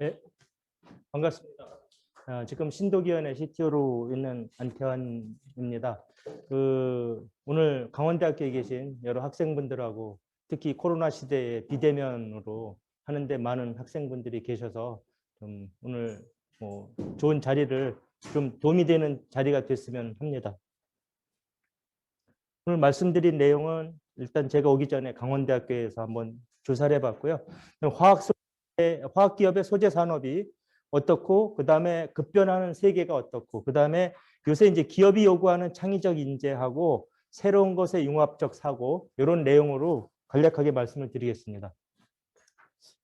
네, 반갑습니다. 지금 신도기원의 CTO로 있는 안태환입니다. 오늘 강원대학교에 계신 여러 학생분들하고 특히 코로나 시대에 비대면으로 하는데 많은 학생분들이 계셔서 좀 오늘 좋은 자리를 좀 도움이 되는 자리가 됐으면 합니다. 오늘 말씀드린 내용은 일단 제가 오기 전에 강원대학교에서 한번 조사를 해봤고요. 화학기업의 소재 산업이 어떻고, 그 다음에 급변하는 세계가 어떻고, 그 다음에 요새 이제 기업이 요구하는 창의적 인재하고 새로운 것의 융합적 사고, 이런 내용으로 간략하게 말씀을 드리겠습니다.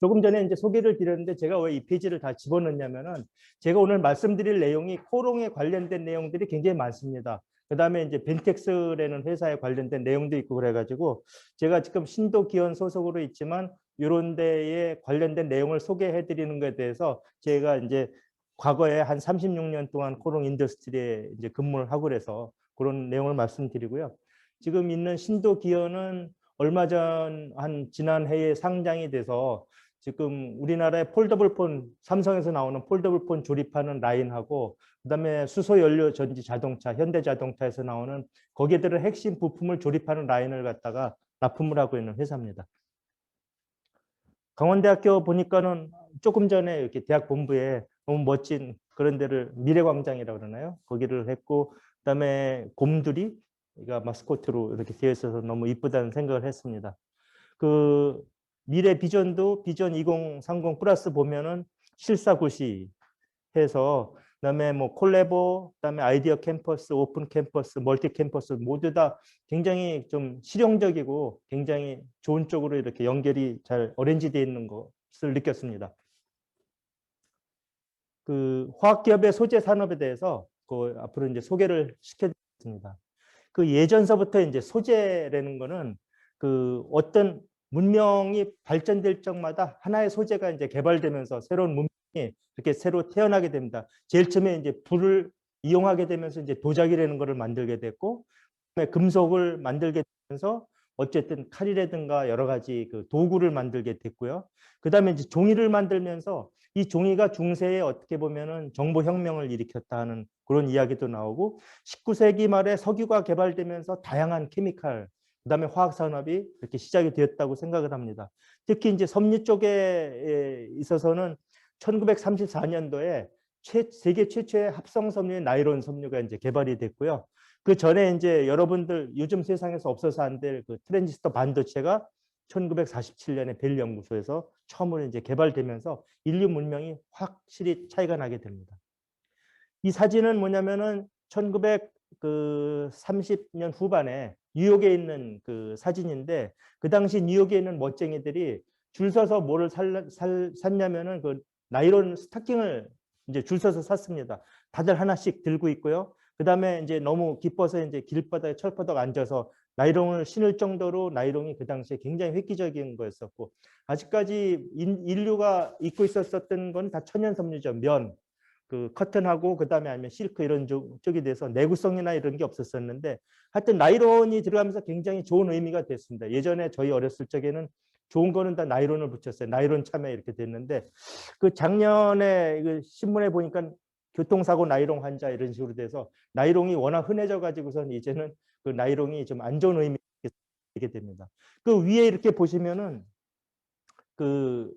조금 전에 이제 소개를 드렸는데 제가 왜 이 페이지를 다 집어넣냐면은 제가 오늘 말씀드릴 내용이 코롱에 관련된 내용들이 굉장히 많습니다. 그 다음에 이제 벤텍스라는 회사에 관련된 내용도 있고 그래가지고 제가 지금 신도기원 소속으로 있지만 이런 데에 관련된 내용을 소개해 드리는 것에 대해서 제가 이제 과거에 한 36년 동안 코롱 인더스트리에 이제 근무를 하고 그래서 그런 내용을 말씀드리고요. 지금 있는 신도기원은 얼마 전 지난 해에 상장이 돼서 지금 우리나라의 폴더블폰, 삼성에서 나오는 폴더블폰 조립하는 라인하고 그다음에 수소연료 전지 자동차, 현대자동차에서 나오는 거기에들은 핵심 부품을 조립하는 라인을 갖다가 납품을 하고 있는 회사입니다. 강원대학교 보니까는 조금 전에 이렇게 대학 본부에 너무 멋진 그런 데를 미래광장이라고 그러나요? 거기를 했고 그다음에 곰돌이가 마스코트로 이렇게 되어 있어서 너무 이쁘다는 생각을 했습니다. 그 미래 비전도 비전 2030 플러스 보면은 실사고시 해서 그다음에 뭐 콜래보, 그다음에 아이디어 캠퍼스, 오픈 캠퍼스, 멀티 캠퍼스 모두 다 굉장히 좀 실용적이고 굉장히 좋은 쪽으로 이렇게 연결이 잘 어레인지되어 있는 것을 느꼈습니다. 그 화학기업의 소재 산업에 대해서 그 앞으로 이제 소개를 시켜드리겠습니다. 그 예전서부터 이제 소재라는 거는 그 어떤 문명이 발전될 적마다 하나의 소재가 이제 개발되면서 새로운 문명이 이렇게 새로 태어나게 됩니다. 제일 처음에 이제 불을 이용하게 되면서 이제 도자기라는 것을 만들게 됐고, 금속을 만들게 되면서 어쨌든 칼이라든가 여러 가지 그 도구를 만들게 됐고요. 그 다음에 이제 종이를 만들면서 이 종이가 중세에 어떻게 보면은 정보혁명을 일으켰다 하는 그런 이야기도 나오고 19세기 말에 석유가 개발되면서 다양한 케미칼, 그다음에 화학 산업이 이렇게 시작이 되었다고 생각을 합니다. 특히 이제 섬유 쪽에 있어서는 1934년도에 세계 최초의 합성 섬유인 나일론 섬유가 이제 개발이 됐고요. 그 전에 이제 여러분들 요즘 세상에서 없어서 안 될 그 트랜지스터 반도체가 1947년에 벨 연구소에서 처음으로 이제 개발되면서 인류 문명이 확실히 차이가 나게 됩니다. 이 사진은 뭐냐면은 1930년 후반에 뉴욕에 있는 그 사진인데 그 당시 뉴욕에 있는 멋쟁이들이 줄 서서 뭐를 샀냐면은 그 나일론 스타킹을 이제 줄 서서 샀습니다. 다들 하나씩 들고 있고요. 그 다음에 이제 너무 기뻐서 이제 길바닥에 철퍼덕 앉아서 나이롱을 신을 정도로 나이롱이 그 당시에 굉장히 획기적인 거였었고 아직까지 인류가 입고 있었던 건 다 천연 섬유죠. 면, 그 커튼하고 그다음에 아니면 실크 이런 쪽이 돼서 내구성이나 이런 게 없었었는데 하여튼 나이론이 들어가면서 굉장히 좋은 의미가 됐습니다. 예전에 저희 어렸을 적에는 좋은 거는 다 나이론을 붙였어요. 나이론 참여 이렇게 됐는데 그 작년에 그 신문에 보니까 교통사고 나이론 환자 이런 식으로 돼서 나이론이 워낙 흔해져 가지고선 이제는 그 나이론이 좀 안 좋은 의미가 되게 됩니다. 그 위에 이렇게 보시면은 그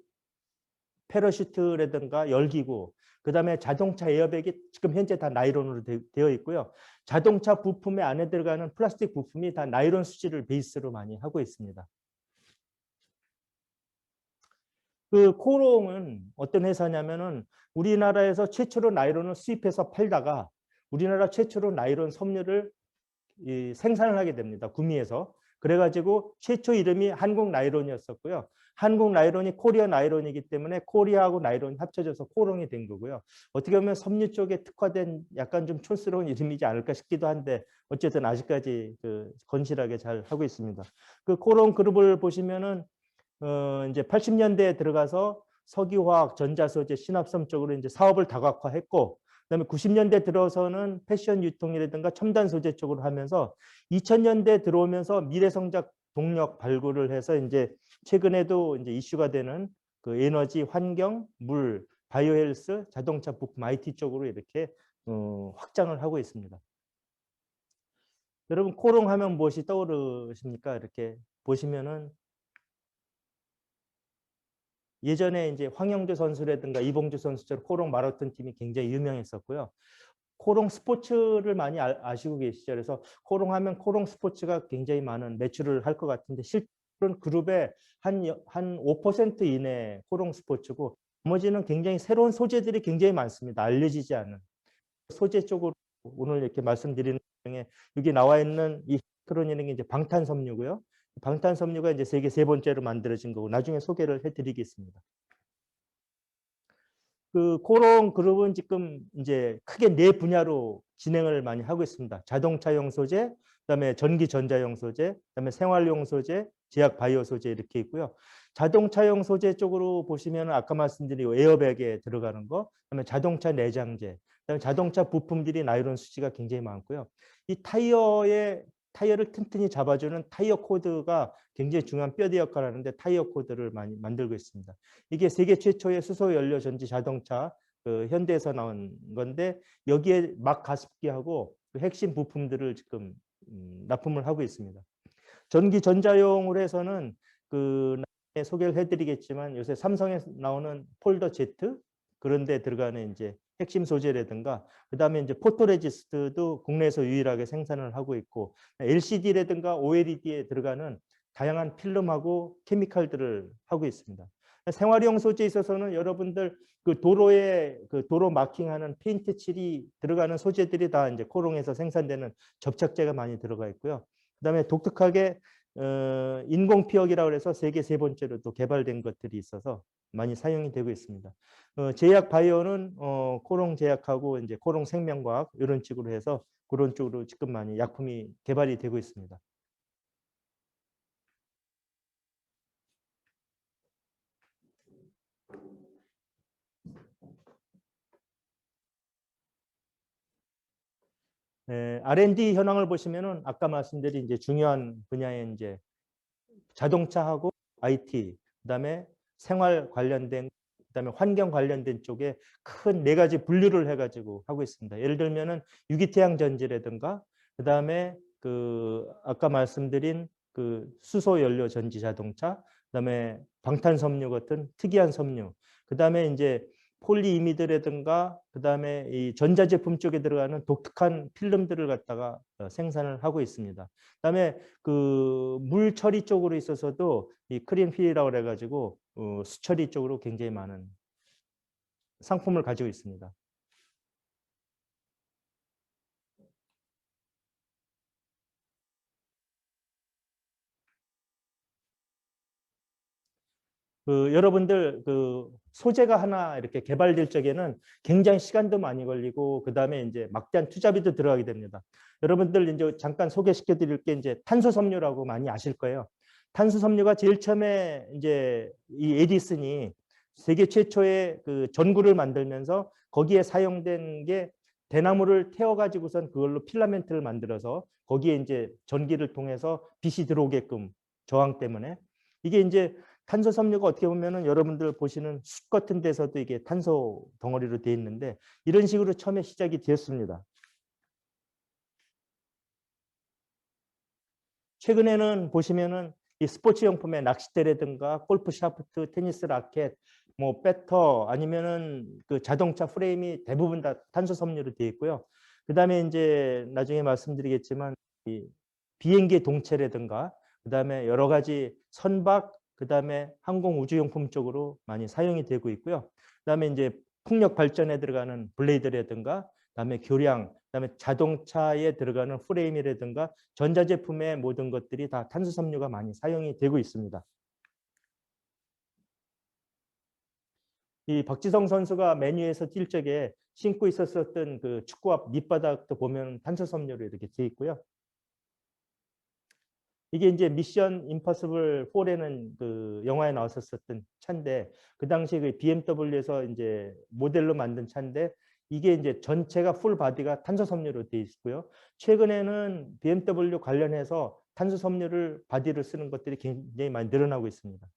패러슈트라든가 열기구, 그다음에 자동차 에어백이 지금 현재 다 나이론으로 되어 있고요. 자동차 부품에 안에 들어가는 플라스틱 부품이 다 나이론 수지를 베이스로 많이 하고 있습니다. 그 코롱은 어떤 회사냐면은 우리나라에서 최초로 나이론을 수입해서 팔다가 우리나라 최초로 나이론 섬유를 생산을 하게 됩니다. 구미에서. 그래가지고 최초 이름이 한국 나이론이었었고요. 한국 나이론이 코리아 나이론이기 때문에 코리아하고 나이론이 합쳐져서 코롱이 된 거고요. 어떻게 보면 섬유 쪽에 특화된 약간 좀 촌스러운 이름이지 않을까 싶기도 한데 어쨌든 아직까지 그 건실하게 잘 하고 있습니다. 그 코롱 그룹을 보시면은 이제 80년대에 들어가서 석유화학, 전자소재, 신합섬 쪽으로 이제 사업을 다각화했고 그다음에 90년대 들어서는 패션 유통이라든가 첨단 소재 쪽으로 하면서 2000년대 들어오면서 미래성장 동력 발굴을 해서 이제 최근에도 이제 이슈가 되는 그 에너지, 환경, 물, 바이오 헬스, 자동차 부품 IT 쪽으로 이렇게 확장을 하고 있습니다. 여러분 코롱 하면 무엇이 떠오르십니까? 이렇게 보시면은 예전에 이제 황영조 선수라든가 이봉주 선수처럼 코롱 마라톤 팀이 굉장히 유명했었고요. 코롱 스포츠를 많이 아시고 계시죠. 그래서 코롱 하면 코롱 스포츠가 굉장히 많은 매출을 할 것 같은데 실제로는 그룹의 한 5% 이내 코롱 스포츠고 나머지는 굉장히 새로운 소재들이 굉장히 많습니다. 알려지지 않은 소재 쪽으로 오늘 이렇게 말씀드리는 중에 여기 나와 있는 이 크론이라는 게 이제 방탄섬유고요. 방탄섬유가 이제 세계 세 번째로 만들어진 거고 나중에 소개를 해드리겠습니다. 그 코롱 그룹은 지금 이제 크게 네 분야로 진행을 많이 하고 있습니다. 자동차용 소재, 그다음에 전기 전자용 소재, 그다음에 생활용 소재, 제약 바이오 소재 이렇게 있고요. 자동차용 소재 쪽으로 보시면 아까 말씀드린 에어백에 들어가는 거, 그다음에 자동차 내장재, 그다음에 자동차 부품들이 나일론 수지가 굉장히 많고요. 이 타이어를 튼튼히 잡아주는 타이어 코드가 굉장히 중요한 뼈대 역할을 하는데 타이어 코드를 많이 만들고 있습니다. 이게 세계 최초의 수소 연료 전지 자동차 현대에서 나온 건데 여기에 막 가습기하고 그 핵심 부품들을 지금 납품을 하고 있습니다. 전기 전자용으로 해서는 그 나중에 소개를 해드리겠지만 요새 삼성에 나오는 폴더 Z 그런 데 들어가는 이제 핵심 소재라든가 그다음에 이제 포토레지스트도 국내에서 유일하게 생산을 하고 있고 LCD라든가 OLED에 들어가는 다양한 필름하고 케미칼들을 하고 있습니다. 생활용 소재에 있어서는 여러분들 그 도로에 그 도로 마킹하는 페인트 칠이 들어가는 소재들이 다 이제 코롱에서 생산되는 접착제가 많이 들어가 있고요. 그다음에 독특하게 인공 피혁이라고 해서 세계 세 번째로 또 개발된 것들이 있어서 많이 사용이 되고 있습니다. 제약 바이오는 코롱 제약하고 이제 코롱 생명과학 이런 식으로 해서 그런 쪽으로 지금 많이 약품이 개발이 되고 있습니다. R&D 현황을 보시면은 아까 말씀드린 이제 중요한 분야의 이제 자동차하고 IT, 그다음에 생활 관련된, 그다음에 환경 관련된 쪽에 큰 네 가지 분류를 해가지고 하고 있습니다. 예를 들면은 유기태양 전지라든가, 그다음에 그 아까 말씀드린 그 수소 연료 전지 자동차, 그다음에 방탄섬유 같은 특이한 섬유, 그다음에 이제 폴리이미드라든가 그다음에 이 전자제품 쪽에 들어가는 독특한 필름들을 갖다가 생산을 하고 있습니다. 그다음에 그 물 처리 쪽으로 있어서도 이 크린필이라고 해가지고 수처리 쪽으로 굉장히 많은 상품을 가지고 있습니다. 그 여러분들 그 소재가 하나 이렇게 개발될 적에는 굉장히 시간도 많이 걸리고 그다음에 이제 막대한 투자비도 들어가게 됩니다. 여러분들 이제 잠깐 소개시켜 드릴 게 이제 탄소 섬유라고 많이 아실 거예요. 탄소 섬유가 제일 처음에 이제 이 에디슨이 세계 최초의 그 전구를 만들면서 거기에 사용된 게 대나무를 태워 가지고선 그걸로 필라멘트를 만들어서 거기에 이제 전기를 통해서 빛이 들어오게끔 저항 때문에 이게 이제 탄소 섬유가 어떻게 보면은 여러분들 보시는 숲 같은 데서도 이게 탄소 덩어리로 되어 있는데 이런 식으로 처음에 시작이 되었습니다. 최근에는 보시면은 이 스포츠 용품의 낚싯대라든가 골프 샤프트, 테니스 라켓, 뭐 배터 아니면은 그 자동차 프레임이 대부분 다 탄소 섬유로 되어 있고요. 그다음에 이제 나중에 말씀드리겠지만 이 비행기 동체라든가 그다음에 여러 가지 선박 그다음에 항공 우주용품 쪽으로 많이 사용이 되고 있고요. 그다음에 이제 풍력 발전에 들어가는 블레이드라든가 그다음에 교량, 그다음에 자동차에 들어가는 프레임이라든가 전자제품의 모든 것들이 다 탄소섬유가 많이 사용이 되고 있습니다. 이 박지성 선수가 맨유에서 뛸 적에 신고 있었던 그 축구 앞 밑바닥도 보면 탄소섬유로 이렇게 되어 있고요. 이게 이제 미션 임퍼서블 4라는 그 영화에 나왔었던 차인데 그 당시에 그 BMW에서 이제 모델로 만든 차인데 이게 이제 전체가 풀 바디가 탄소 섬유로 되어 있고요. 최근에는 BMW 관련해서 탄소 섬유를 바디를 쓰는 것들이 굉장히 많이 늘어나고 있습니다.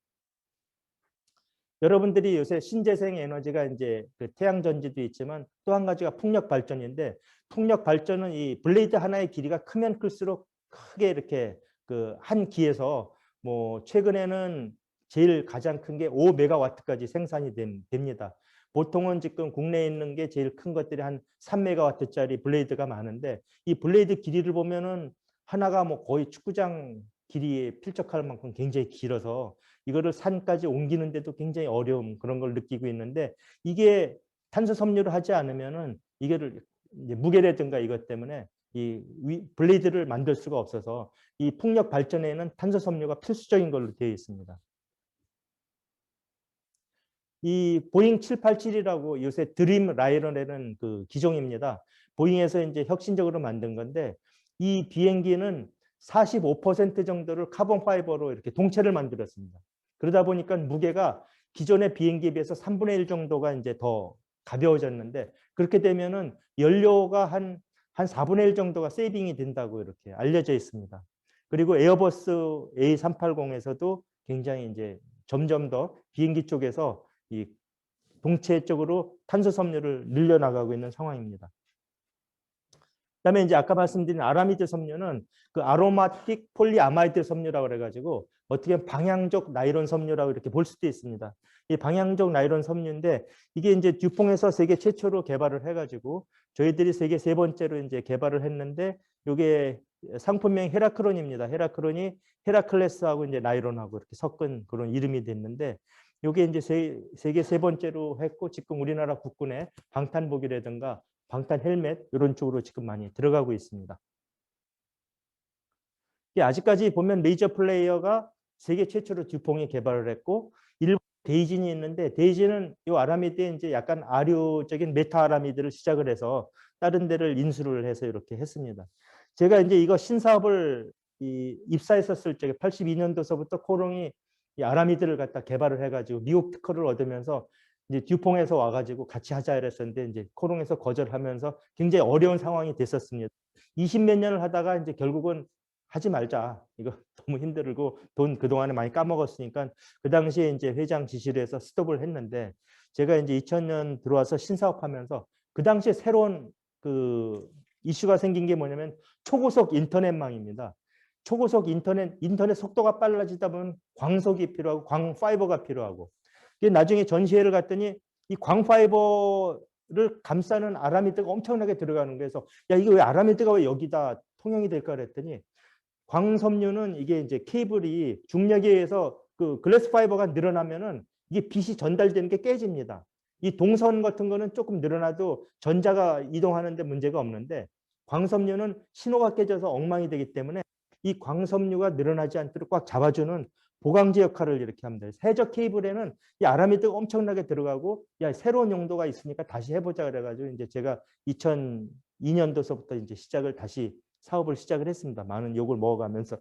여러분들이 요새 신재생 에너지가 이제 그 태양 전지도 있지만 또 한 가지가 풍력 발전인데, 풍력 발전은 이 블레이드 하나의 길이가 크면 클수록 크게 이렇게 그 한 기에서 뭐 최근에는 제일 가장 큰 게 5메가와트까지 생산이 됩니다. 보통은 지금 국내에 있는 게 제일 큰 것들이 한 3메가와트짜리 블레이드가 많은데, 이 블레이드 길이를 보면은 하나가 뭐 거의 축구장 길이에 필적할 만큼 굉장히 길어서 이거를 산까지 옮기는데도 굉장히 어려움, 그런 걸 느끼고 있는데, 이게 탄소 섬유를 하지 않으면은 이거를 이제 무게라든가 이것 때문에 이 블레이드를 만들 수가 없어서 이 풍력 발전에는 탄소 섬유가 필수적인 걸로 되어 있습니다. 이 보잉 787이라고 요새 드림 라이너라는 그 기종입니다. 보잉에서 이제 혁신적으로 만든 건데, 이 비행기는 45% 정도를 카본 파이버로 이렇게 동체를 만들었습니다. 그러다 보니까 무게가 기존의 비행기에 비해서 3분의 1 정도가 이제 더 가벼워졌는데, 그렇게 되면은 연료가 한 4분의 1 정도가 세이빙이 된다고 이렇게 알려져 있습니다. 그리고 에어버스 A380에서도 굉장히 이제 점점 더 비행기 쪽에서 이 동체 쪽으로 탄소 섬유를 늘려나가고 있는 상황입니다. 그다음에 이제 아까 말씀드린 아라미드 섬유는 그 아로마틱 폴리아마이드 섬유라고 그래가지고 어떻게 보면 방향적 나일론 섬유라고 이렇게 볼 수도 있습니다. 이 방향적 나일론 섬유인데, 이게 이제 듀퐁에서 세계 최초로 개발을 해가지고 저희들이 세계 세 번째로 이제 개발을 했는데, 이게 상품명이 헤라크론입니다. 헤라크론이 헤라클레스하고 이제 나일론하고 이렇게 섞은 그런 이름이 됐는데, 이게 이제 세계 세 번째로 했고, 지금 우리나라 국군의 방탄복이라든가 방탄 헬멧 이런 쪽으로 지금 많이 들어가고 있습니다. 아직까지 보면 메이저 플레이어가 세계 최초로 듀퐁이 개발을 했고, 일본 데이진이 있는데, 데이진은 이 아라미드에 이제 약간 아류적인 메타 아라미드를 시작을 해서 다른 데를 인수를 해서 이렇게 했습니다. 제가 이제 이거 신사업을 입사했었을 적에 82년도서부터 코롱이 이 아라미드를 갖다 개발을 해가지고 미국 특허를 얻으면서 이제 듀퐁에서 와가지고 같이 하자 이랬었는데, 이제 코롱에서 거절하면서 굉장히 어려운 상황이 됐었습니다. 20몇 년을 하다가 이제 결국은 하지 말자. 이거 너무 힘들고 돈 그동안에 많이 까먹었으니까 그 당시에 이제 회장 지시를 해서 스톱을 했는데, 제가 이제 2000년 들어와서 신사업하면서 그 당시에 새로운 그 이슈가 생긴 게 뭐냐면 초고속 인터넷망입니다. 초고속 인터넷 속도가 빨라지다 보면 광속이 필요하고 광파이버가 필요하고, 이게 나중에 전시회를 갔더니 이 광파이버를 감싸는 아라미드가 엄청나게 들어가는 거예요. 그래서 야, 이게 왜 아라미드가 왜 여기다 통용이 될까 그랬더니, 광섬유는 이게 이제 케이블이 중력에 의해서 그 글래스 파이버가 늘어나면은 이게 빛이 전달되는 게 깨집니다. 이 동선 같은 거는 조금 늘어나도 전자가 이동하는데 문제가 없는데, 광섬유는 신호가 깨져서 엉망이 되기 때문에 이 광섬유가 늘어나지 않도록 꽉 잡아주는 보강제 역할을 이렇게 합니다. 세적 케이블에는 이 아라미드가 엄청나게 들어가고, 야, 새로운 용도가 있으니까 다시 해보자 그래가지고 이제 제가 2002년도서부터 이제 다시 사업을 시작을 했습니다. 많은 욕을 먹어가면서.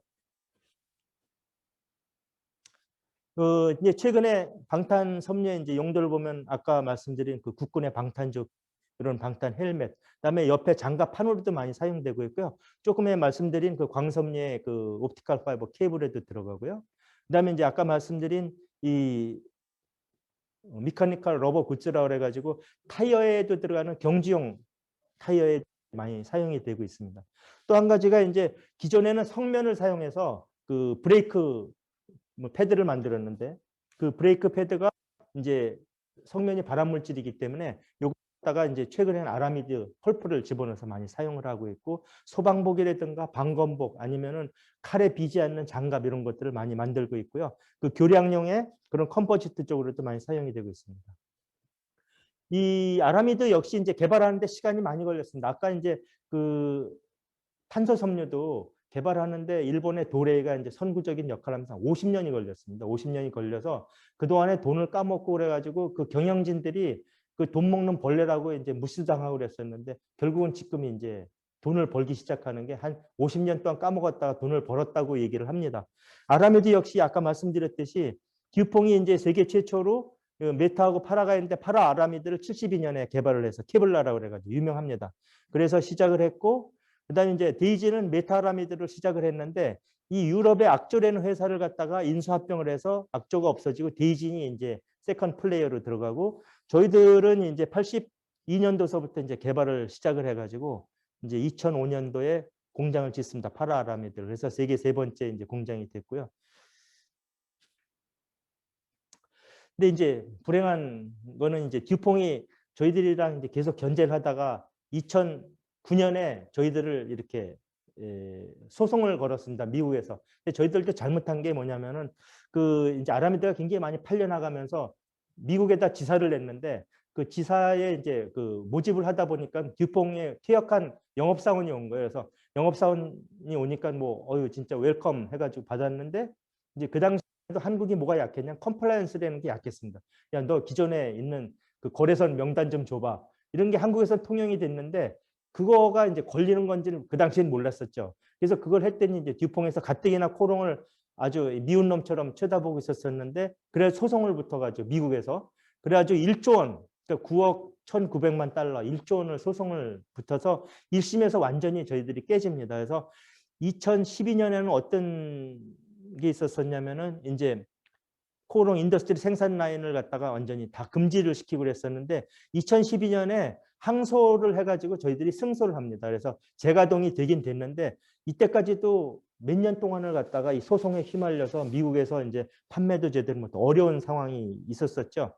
이제 최근에 방탄 섬유의 이제 용도를 보면 아까 말씀드린 그 국군의 방탄족, 이런 방탄 헬멧, 그다음에 옆에 장갑 판으로도 많이 사용되고 있고요. 조금 전에 말씀드린 그 광섬유의 그 옵티컬 파이버 케이블에도 들어가고요. 그다음에 이제 아까 말씀드린 이 미카니컬 러버 굿즈라고 그래가지고 타이어에도 들어가는 경주용 타이어에 많이 사용이 되고 있습니다. 또 한 가지가 이제 기존에는 성면을 사용해서 그 브레이크 패드를 만들었는데, 그 브레이크 패드가 이제 성면이 발암 물질이기 때문에 요거다가 이제 최근에는 아라미드 펄프를 집어넣어서 많이 사용을 하고 있고, 소방복이라든가 방검복 아니면은 칼에 비지 않는 장갑 이런 것들을 많이 만들고 있고요. 그 교량용의 그런 컴포지트 쪽으로도 많이 사용이 되고 있습니다. 이 아라미드 역시 이제 개발하는데 시간이 많이 걸렸습니다. 아까 이제 그 탄소 섬유도 개발하는데 일본의 도레이가 이제 선구적인 역할을 하면서 50년이 걸렸습니다. 50년이 걸려서 그동안에 돈을 까먹고 그래가지고 그 경영진들이 그 돈 먹는 벌레라고 이제 무시당하고 그랬었는데, 결국은 지금 이제 돈을 벌기 시작하는 게 한 50년 동안 까먹었다가 돈을 벌었다고 얘기를 합니다. 아라미드 역시 아까 말씀드렸듯이 듀퐁이 이제 세계 최초로 그 메타하고 파라가 있는데, 파라 아라미드를 72년에 개발을 해서 케블라라고 그래가지고 유명합니다. 그래서 시작을 했고, 그다음에 이제 데이지는 메타 아라미드를 시작을 했는데, 이 유럽의 악조라는 회사를 갖다가 인수합병을 해서 악조가 없어지고 데이진이 이제 세컨 플레이어로 들어가고 저희들은 이제 82년도서부터 이제 개발을 시작을 해가지고 이제 2005년도에 공장을 짓습니다. 파라아라미드를. 그래서 세계 세 번째 이제 공장이 됐고요. 근데 이제 불행한 거는 이제 듀퐁이 저희들이랑 이제 계속 견제를 하다가 2009년에 저희들을 이렇게 소송을 걸었습니다. 미국에서. 근데 저희들도 잘못한 게 뭐냐면은 그 이제 아라미드가 굉장히 많이 팔려나가면서 미국에다 지사를 냈는데 그 지사에 이제 그 모집을 하다 보니까 듀퐁에 퇴역한 영업사원이 온 거예요. 그래서 영업사원이 오니까 뭐 어유 진짜 웰컴 해가지고 받았는데 이제 그 당시에도 한국이 뭐가 약했냐? 컴플라이언스라는 게 약했습니다. 야, 너 기존에 있는 그 거래선 명단 좀 줘봐. 이런 게 한국에서 통용이 됐는데 그거가 이제 걸리는 건지는 그 당시엔 몰랐었죠. 그래서 그걸 했더니 이제 듀퐁에서 가뜩이나 코롱을 아주 미운 놈처럼 쳐다보고 있었었는데 그래 소송을 붙어가지고 미국에서 그래가지고 1조 원, 그러니까 9억 1,900만 달러, 1조 원을 소송을 붙어서 1심에서 완전히 저희들이 깨집니다. 그래서 2012년에는 어떤 게 있었었냐면은 이제 코오롱 인더스트리 생산 라인을 갖다가 완전히 다 금지를 시키고 그랬었는데 2012년에 항소를 해가지고 저희들이 승소를 합니다. 그래서 재가동이 되긴 됐는데 이때까지도 몇 년 동안을 갖다가 이 소송에 휘말려서 미국에서 이제 판매도 제대로 못 어려운 상황이 있었었죠.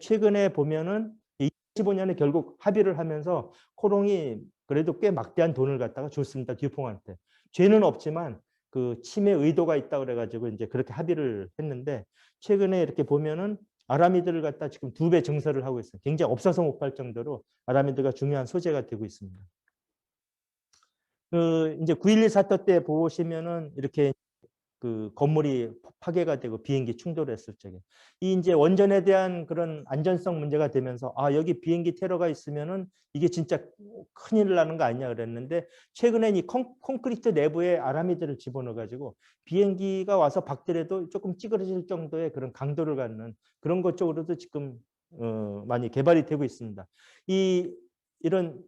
최근에 보면은 2015년에 결국 합의를 하면서 코롱이 그래도 꽤 막대한 돈을 갖다가 줬습니다. 듀퐁한테. 죄는 없지만 그 침해 의도가 있다 그래가지고 이제 그렇게 합의를 했는데 최근에 이렇게 보면은 아라미드를 갖다 지금 2배 증설을 하고 있어요. 굉장히 없어서 못 팔 정도로 아라미드가 중요한 소재가 되고 있습니다. 그 이제 9.11 사태 때 보시면은 이렇게 그 건물이 파괴가 되고 비행기 충돌했을 적에 이 이제 원전에 대한 그런 안전성 문제가 되면서 아 여기 비행기 테러가 있으면은 이게 진짜 큰일 나는 거 아니냐 그랬는데 최근엔 이 콘크리트 내부에 아라미드를 집어넣어 가지고 비행기가 와서 박더라도 조금 찌그러질 정도의 그런 강도를 갖는 그런 것 쪽으로도 지금 많이 개발이 되고 있습니다. 이런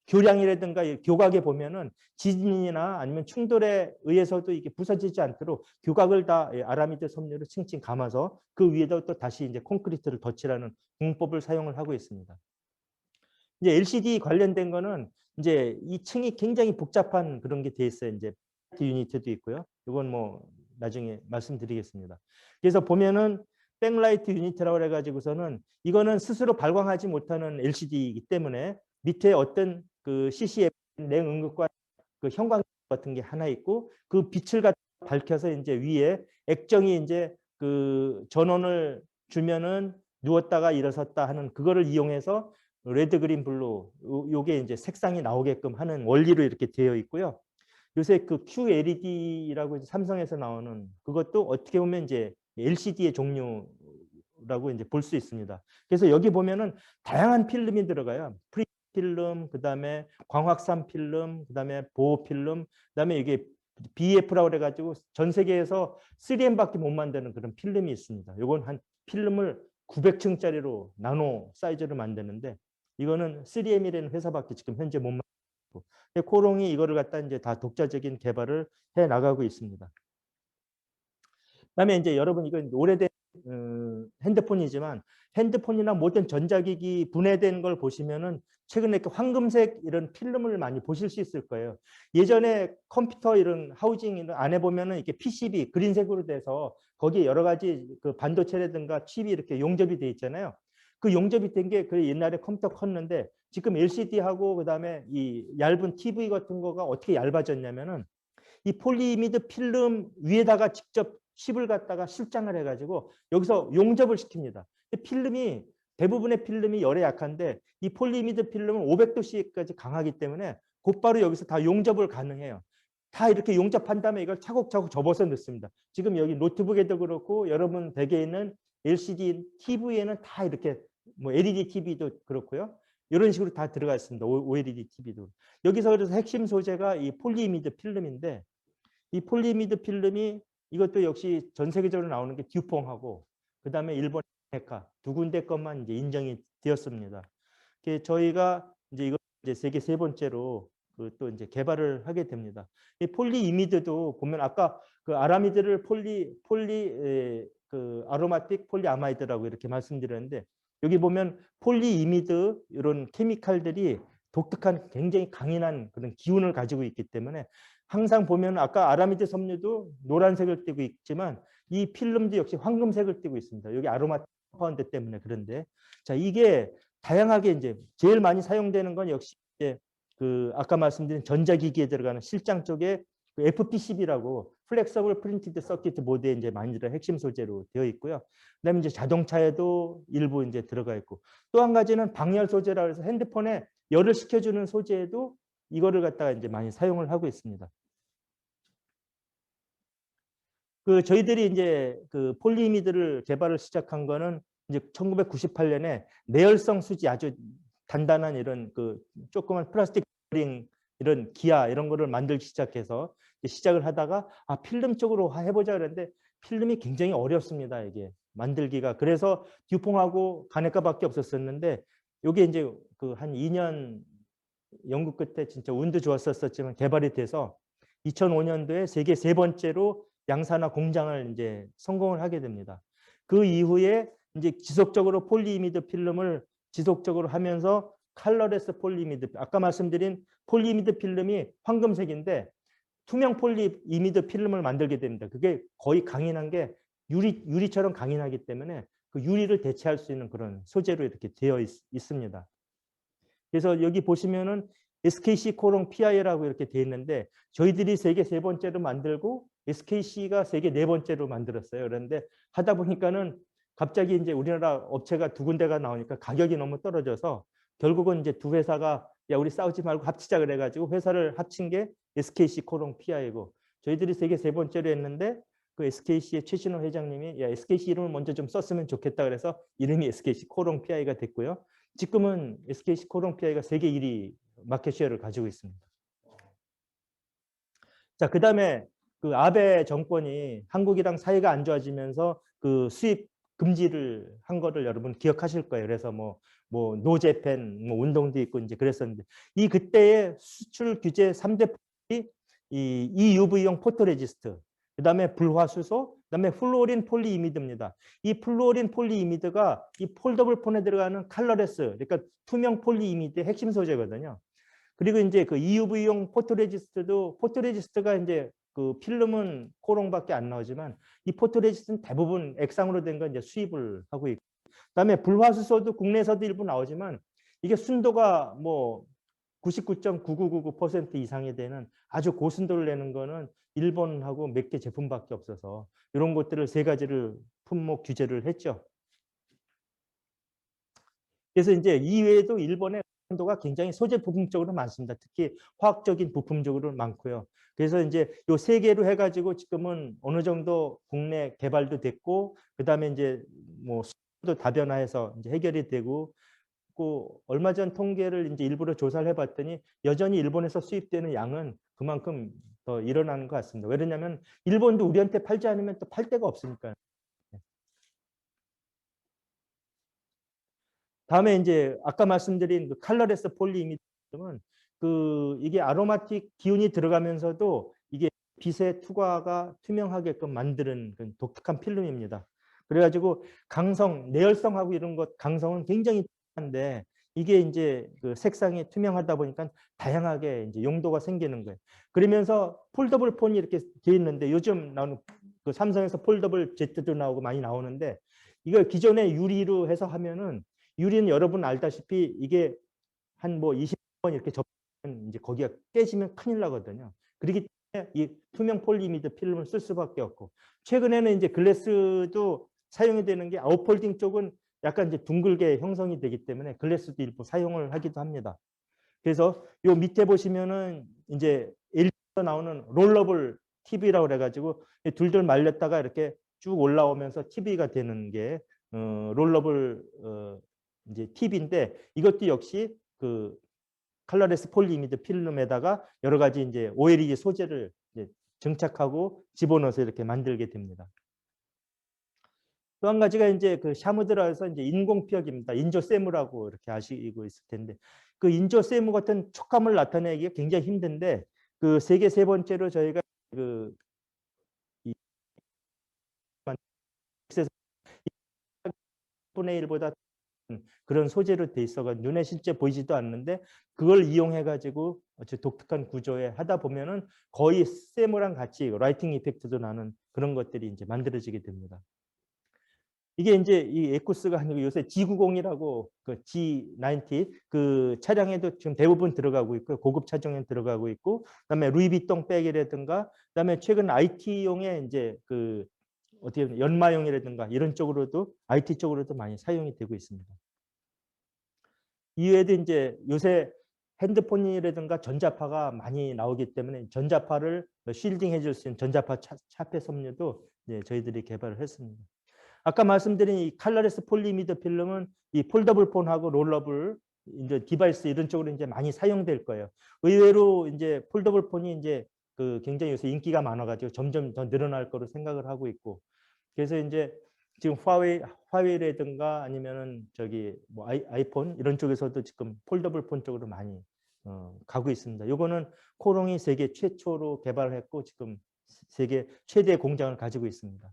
교량이라든가 교각에 보면은 지진이나 아니면 충돌에 의해서도 이게 부서지지 않도록 교각을 다 아라미드 섬유로 층층 감아서 그 위에다 또 다시 이제 콘크리트를 덧칠하는 공법을 사용을 하고 있습니다. 이제 LCD 관련된 거는 이제 이 층이 굉장히 복잡한 그런 게 돼 있어요. 이제 유니트도 있고요. 이건 뭐 나중에 말씀드리겠습니다. 그래서 보면은 백라이트 유니트라고 해가지고서는 이거는 스스로 발광하지 못하는 LCD이기 때문에 밑에 어떤 그 CCF 냉응급과 그 형광 같은 게 하나 있고 그 빛을 밝혀서 이제 위에 액정이 이제 그 전원을 주면은 누웠다가 일어섰다 하는 그거를 이용해서 레드, 그린, 블루 요게 이제 색상이 나오게끔 하는 원리로 이렇게 되어 있고요. 요새 그 QLED라고 삼성에서 나오는 그것도 어떻게 보면 이제 LCD의 종류라고 이제 볼 수 있습니다. 그래서 여기 보면은 다양한 필름이 들어가요. 필름, 그다음에 광확산 필름, 그다음에 보호 필름, 그다음에 이게 BF라고 그래가지고 전 세계에서 3M밖에 못 만드는 그런 필름이 있습니다. 이건 한 필름을 900층짜리로 나노 사이즈로 만드는데 이거는 3M이라는 회사밖에 지금 현재 못 만들고 코롱이 이거를 갖다 이제 다 독자적인 개발을 해 나가고 있습니다. 그다음에 이제 여러분 이건 오래된 핸드폰이지만 핸드폰이나 모든 전자기기 분해된 걸 보시면은 최근에 이렇게 황금색 이런 필름을 많이 보실 수 있을 거예요. 예전에 컴퓨터 이런 하우징 안에 보면은 이렇게 PCB 그린색으로 돼서 거기에 여러 가지 그 반도체라든가 칩이 이렇게 용접이 돼 있잖아요. 그 용접이 된 게 그 옛날에 컴퓨터 컸는데 지금 LCD하고 그다음에 이 얇은 TV 같은 거가 어떻게 얇아졌냐면은 이 폴리이미드 필름 위에다가 직접 칩을 갖다가 실장을 해가지고 여기서 용접을 시킵니다. 필름이 대부분의 필름이 열에 약한데 이 폴리이미드 필름은 500도씨까지 강하기 때문에 곧바로 여기서 다 용접을 가능해요. 다 이렇게 용접한 다음에 이걸 차곡차곡 접어서 넣습니다. 지금 여기 노트북에도 그렇고 여러분 댁에 있는 LCD TV에는 다 이렇게 뭐 LED TV도 그렇고요. 이런 식으로 다 들어가 있습니다. OLED TV도. 여기서 그래서 핵심 소재가 이 폴리이미드 필름인데 이 폴리미드 필름이 이것도 역시 전 세계적으로 나오는 게 듀퐁하고 그다음에 일본 헤카 두 군데 것만 이제 인정이 되었습니다. 저희가 이제 이거 이제 세계 세 번째로 그 또 이제 개발을 하게 됩니다. 이 폴리이미드도 보면 아까 그 아라미드를 그 아로마틱 폴리아마이드라고 이렇게 말씀드렸는데 여기 보면 폴리이미드 이런 케미칼들이 독특한 굉장히 강인한 그런 기운을 가지고 있기 때문에 항상 보면 아까 아라미드 섬유도 노란색을 띠고 있지만 이 필름도 역시 황금색을 띠고 있습니다. 여기 아로마틱 컴파운드 때문에 그런데 자 이게 다양하게 이제 제일 많이 사용되는 건 역시 이제 그 아까 말씀드린 전자기기에 들어가는 실장 쪽에 그 FPCB라고 플렉서블 프린티드 서킷 보드에 이제 많이 들어 핵심 소재로 되어 있고요. 그다음에 이제 자동차에도 일부 이제 들어가 있고 또 한 가지는 방열 소재라 해서 핸드폰에 열을 식혀주는 소재에도 이거를 갖다가 이제 많이 사용을 하고 있습니다. 그 저희들이 이제 그 폴리이미드를 개발을 시작한 거는 이제 1998년에 내열성 수지 아주 단단한 이런 그 조그만 플라스틱 링 이런 기아 이런 거를 만들기 시작해서 시작을 하다가 아 필름 쪽으로 해보자 그랬는데 필름이 굉장히 어렵습니다. 이게 만들기가. 그래서 듀퐁하고 가네카밖에 없었었는데 요게 이제 그 한 2년 연구 끝에 진짜 운도 좋았었지만 개발이 돼서 2005년도에 세계 세 번째로 양산화 공장을 이제 성공을 하게 됩니다. 그 이후에 이제 지속적으로 폴리이미드 필름을 지속적으로 하면서 컬러레스 폴리이미드 아까 말씀드린 폴리이미드 필름이 황금색인데 투명 폴리이미드 필름을 만들게 됩니다. 그게 거의 강인한 게 유리처럼 강인하기 때문에 그 유리를 대체할 수 있는 그런 소재로 이렇게 되어 있습니다. 그래서 여기 보시면은 SKC 코롱 PI라고 이렇게 되어 있는데 저희들이 세계 세 번째로 만들고 SKC가 세계 네 번째로 만들었어요. 그런데 하다 보니까는 갑자기 이제 우리나라 업체가 두 군데가 나오니까 가격이 너무 떨어져서 결국은 이제 두 회사가 야 우리 싸우지 말고 합치자 그래가지고 회사를 합친 게 SKC 코롱 PI고 저희들이 세계 세 번째로 했는데 그 SKC의 최신호 회장님이 야 SKC 이름을 먼저 좀 썼으면 좋겠다 그래서 이름이 SKC 코롱 PI가 됐고요. 지금은 SKC 코롱 PI가 세계 1위 마켓 쉐어를 가지고 있습니다. 자, 그다음에 그 아베 정권이 한국이랑 사이가 안 좋아지면서 그 수입 금지를 한 거를 여러분 기억하실 거예요. 그래서 뭐 노재팬 뭐 운동도 있고 이제 그랬었는데 이 그때의 수출 규제 3대 이 EUV용 포토레지스트, 그다음에 불화수소, 그다음에 플루오린 폴리이미드입니다. 이 플루오린 폴리이미드가 이 폴더블 폰에 들어가는 컬러레스, 그러니까 투명 폴리이미드의 핵심 소재거든요. 그리고 이제 그 EUV용 포토레지스트도 포토레지스트가 이제 그 필름은 코롱밖에 안 나오지만 이 포토레지스트는 대부분 액상으로 된 건 이제 수입을 하고 있고 그다음에 불화수소도 국내에서도 일부 나오지만 이게 순도가 뭐 99.9999% 이상이 되는 아주 고순도를 내는 거는 일본하고 몇 개 제품밖에 없어서 이런 것들을 세 가지를 품목 규제를 했죠. 그래서 이제 이외에도 일본의 도가 굉장히 소재 부품적으로 많습니다. 특히 화학적인 부품적으로 많고요. 그래서 이제 요 세 개로 해가지고 지금은 어느 정도 국내 개발도 됐고, 그 다음에 이제 뭐 수도 다변화해서 이제 해결이 되고, 그 얼마 전 통계를 이제 일부러 조사를 해봤더니 여전히 일본에서 수입되는 양은 그만큼 더 일어나는 것 같습니다. 왜냐하면 일본도 우리한테 팔지 않으면 또 팔 데가 없으니까. 다음에 이제 아까 말씀드린 그 컬러레스 폴리이미드는 그 이게 아로마틱 기운이 들어가면서도 이게 빛의 투과가 투명하게끔 만드는 그 독특한 필름입니다. 그래가지고 강성, 내열성하고 이런 것 강성은 굉장히 한데 이게 이제 그 색상이 투명하다 보니까 다양하게 이제 용도가 생기는 거예요. 그러면서 폴더블 폰이 이렇게 돼 있는데 요즘 나오는 그 삼성에서 폴더블 Z도 나오고 많이 나오는데 이걸 기존에 유리로 해서 하면은 유리는 여러분 알다시피 이게 한 뭐 20번 이렇게 접으면 이제 거기가 깨지면 큰일 나거든요. 그렇기 때문에 이 투명 폴리미드 필름을 쓸 수밖에 없고 최근에는 이제 글래스도 사용이 되는 게 아웃폴딩 쪽은 약간 이제 둥글게 형성이 되기 때문에 글래스도 일부 사용을 하기도 합니다. 그래서 요 밑에 보시면은 이제 LG에서 나오는 롤러블 TV라고 그래가지고 둘둘 말렸다가 이렇게 쭉 올라오면서 TV가 되는 게 롤러블 이제 TV인데 이것도 역시 그 컬러레스 폴리이미드 필름에다가 여러 가지 이제 OLED 소재를 이제 정착하고 집어넣어서 이렇게 만들게 됩니다. 또 한 가지가 이제 그 샤무드라에서 이제 인공피혁입니다. 인조세무라고 이렇게 아시고 있을 텐데 그 인조세무 같은 촉감을 나타내기가 굉장히 힘든데 그 세계 세 번째로 저희가 그 10분의 1보다 그런 소재로 돼 있어가 눈에 실제 보이지도 않는데 그걸 이용해 가지고 아주 독특한 구조에 하다 보면은 거의 세모랑 같이 라이팅 이펙트도 나는 그런 것들이 이제 만들어지게 됩니다. 이게 이제 이 에쿠스가 아니고 요새 G90이라고 그 G90 그 차량에도 지금 대부분 들어가고 있고요. 고급 차종에 들어가고 있고, 그다음에 루이비통 백이라든가, 그다음에 최근 IT용의 이제 그 어떻게 보면 연마용이라든가 이런 쪽으로도 IT 쪽으로도 많이 사용이 되고 있습니다. 이외에도 이제 요새 핸드폰이라든가 전자파가 많이 나오기 때문에 전자파를 쉴딩해 줄 수 있는 전자파 차폐 섬유도 이제 저희들이 개발을 했습니다. 아까 말씀드린 이 컬러레스 폴리미드 필름은 이 폴더블 폰하고 롤러블 이제 디바이스 이런 쪽으로 이제 많이 사용될 거예요. 의외로 이제 폴더블 폰이 이제 그 굉장히 요새 인기가 많아가지고 점점 더 늘어날 거로 생각을 하고 있고, 그래서 이제 지금 화웨이라든가 아니면은 저기 뭐 아이폰 이런 쪽에서도 지금 폴더블 폰 쪽으로 많이 가고 있습니다. 요거는 코롱이 세계 최초로 개발했고 지금 세계 최대 공장을 가지고 있습니다.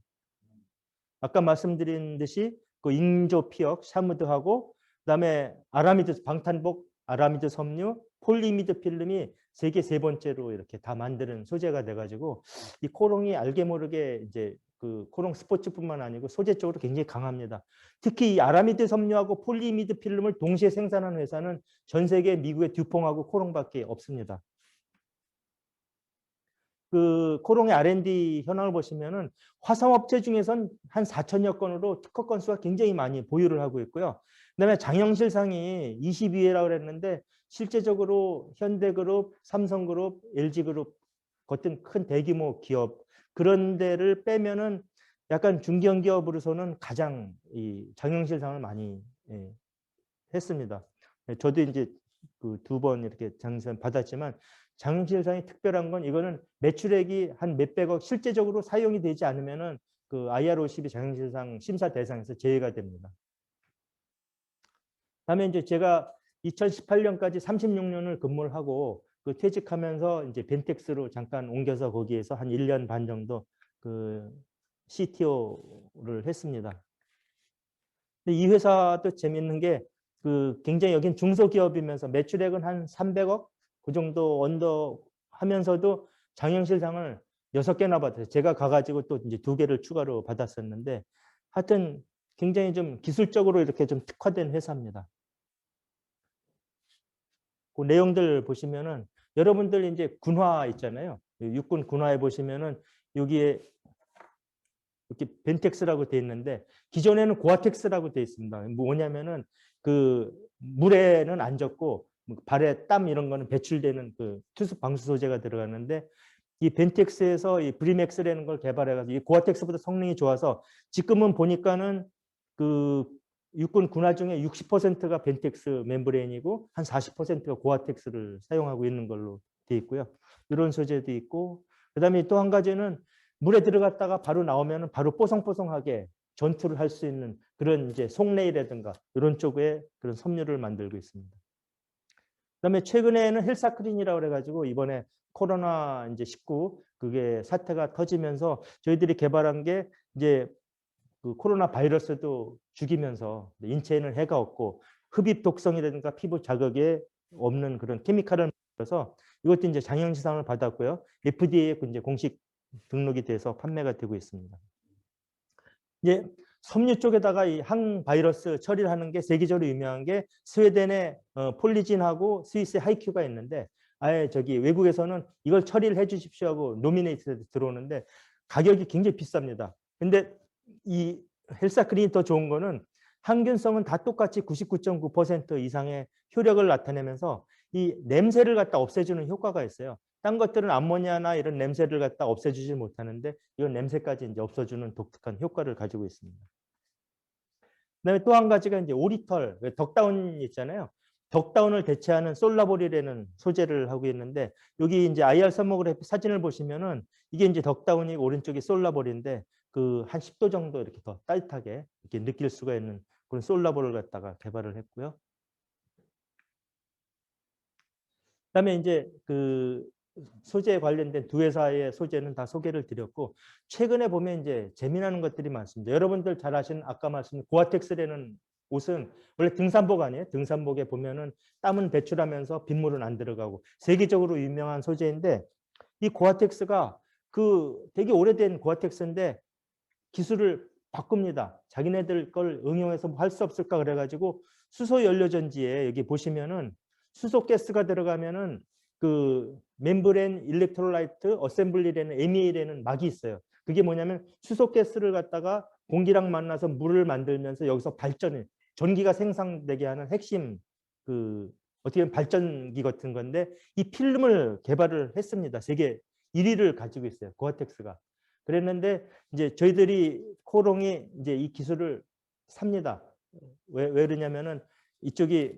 아까 말씀드린 듯이 그 인조 피혁 샤무드하고 그다음에 아라미드 방탄복 아라미드 섬유 폴리미드 필름이 세계 세 번째로 이렇게 다 만드는 소재가 돼 가지고 이 코롱이 알게 모르게 이제 그 코롱 스포츠뿐만 아니고 소재 쪽으로 굉장히 강합니다. 특히 이 아라미드 섬유하고 폴리미드 필름을 동시에 생산하는 회사는 전 세계 미국의 듀퐁하고 코롱밖에 없습니다. 그 코롱의 R&D 현황을 보시면은 화성업체 중에선 한 4천여 건으로 특허 건수가 굉장히 많이 보유를 하고 있고요. 그다음에 장영실상이 22회라고 그랬는데 실제적으로 현대그룹, 삼성그룹, LG그룹 같은 큰 대규모 기업 그런 데를 빼면은 약간 중견기업으로서는 가장 이 장영실상을 많이 했습니다. 저도 이제 그 두 번 이렇게 장영실상 받았지만 장영실상이 특별한 건 이거는 매출액이 한 몇백억 실제적으로 사용이 되지 않으면은 그 IR50이 장영실상 심사 대상에서 제외가 됩니다. 다음에 이제 제가 2018년까지 36년을 근무를 하고 그 퇴직하면서 이제 벤텍스로 잠깐 옮겨서 거기에서 한 1년 반 정도 그 CTO를 했습니다. 근데 이 회사도 재밌는 게 그 굉장히 여긴 중소기업이면서 매출액은 한 300억 그 정도 언더 하면서도 장영실상을 6개나 받았어요. 제가 가가지고 또 이제 2개를 추가로 받았었는데 하여튼 굉장히 좀 기술적으로 이렇게 좀 특화된 회사입니다. 그 내용들 보시면은 여러분들 이제 군화 있잖아요. 육군 군화에 보시면은 여기에 이렇게 벤텍스라고 돼 있는데 기존에는 고아텍스라고 돼 있습니다. 뭐냐면은 그 물에는 안 젖고 발에 땀 이런 거는 배출되는 그 투습 방수 소재가 들어가는데 이 벤텍스에서 이 브리맥스라는 걸 개발해가지고 이 고아텍스보다 성능이 좋아서 지금은 보니까는 그 육군 군화 중에 60%가 벤텍스 멤브레인이고 한 40%가 고아텍스를 사용하고 있는 걸로 돼 있고요. 이런 소재도 있고 그다음에 또 한 가지는 물에 들어갔다가 바로 나오면 바로 뽀송뽀송하게 전투를 할 수 있는 그런 이제 속레이라든가 이런 쪽에 그런 섬유를 만들고 있습니다. 그다음에 최근에는 헬사크린이라고 그래가지고 이번에 코로나 이제 19 그게 사태가 터지면서 저희들이 개발한 게 이제 그 코로나 바이러스도 죽이면서 인체에는 해가 없고 흡입 독성이라든가 피부 자극에 없는 그런 케미칼을 만들어서 이것도 이제 장영지상을 받았고요. FDA에 이제 공식 등록이 돼서 판매가 되고 있습니다. 이제 섬유 쪽에다가 이 항바이러스 처리를 하는 게 세계적으로 유명한 게 스웨덴의 폴리진하고 스위스의 하이큐가 있는데 아예 저기 외국에서는 이걸 처리를 해 주십시오 하고 노미네이트에 들어오는데 가격이 굉장히 비쌉니다. 근데 이 헬사크린이 더 좋은 거는 항균성은 다 똑같이 99.9% 이상의 효력을 나타내면서 이 냄새를 갖다 없애주는 효과가 있어요. 딴 것들은 암모니아나 이런 냄새를 갖다 없애주지 못하는데 이건 냄새까지 이제 없어주는 독특한 효과를 가지고 있습니다. 그다음에 또 한 가지가 이제 오리털, 덕다운 있잖아요. 덕다운을 대체하는 솔라볼이라는 소재를 하고 있는데 여기 이제 IR 서모그래피 사진을 보시면은 이게 이제 덕다운이고 오른쪽이 솔라볼인데 그 한 10도 정도 이렇게 더 따뜻하게 이렇게 느낄 수가 있는 그런 솔라볼을 갖다가 개발을 했고요. 그다음에 이제 그 소재에 관련된 두 회사의 소재는 다 소개를 드렸고, 최근에 보면 이제 재미나는 것들이 많습니다. 여러분들 잘 아시는 아까 말씀드린 고아텍스라는 옷은 원래 등산복 아니에요? 등산복에 보면은 땀은 배출하면서 빗물은 안 들어가고 세계적으로 유명한 소재인데, 이 고아텍스가 그 되게 오래된 고아텍스인데 기술을 바꿉니다. 자기네들 걸 응용해서 뭐 할 수 없을까 그래가지고 수소 연료 전지에 여기 보시면은 수소 가스가 들어가면은 그 멤브레인 일렉트로라이트 어셈블리라는 MEA라는 막이 있어요. 그게 뭐냐면 수소 가스를 갖다가 공기랑 만나서 물을 만들면서 여기서 발전을 전기가 생산되게 하는 핵심 그 어떻게 보면 발전기 같은 건데, 이 필름을 개발을 했습니다. 세계 1위를 가지고 있어요. 고아텍스가. 그랬는데 이제 저희들이 코롱이 이제 이 기술을 삽니다. 왜 그러냐면은 이쪽이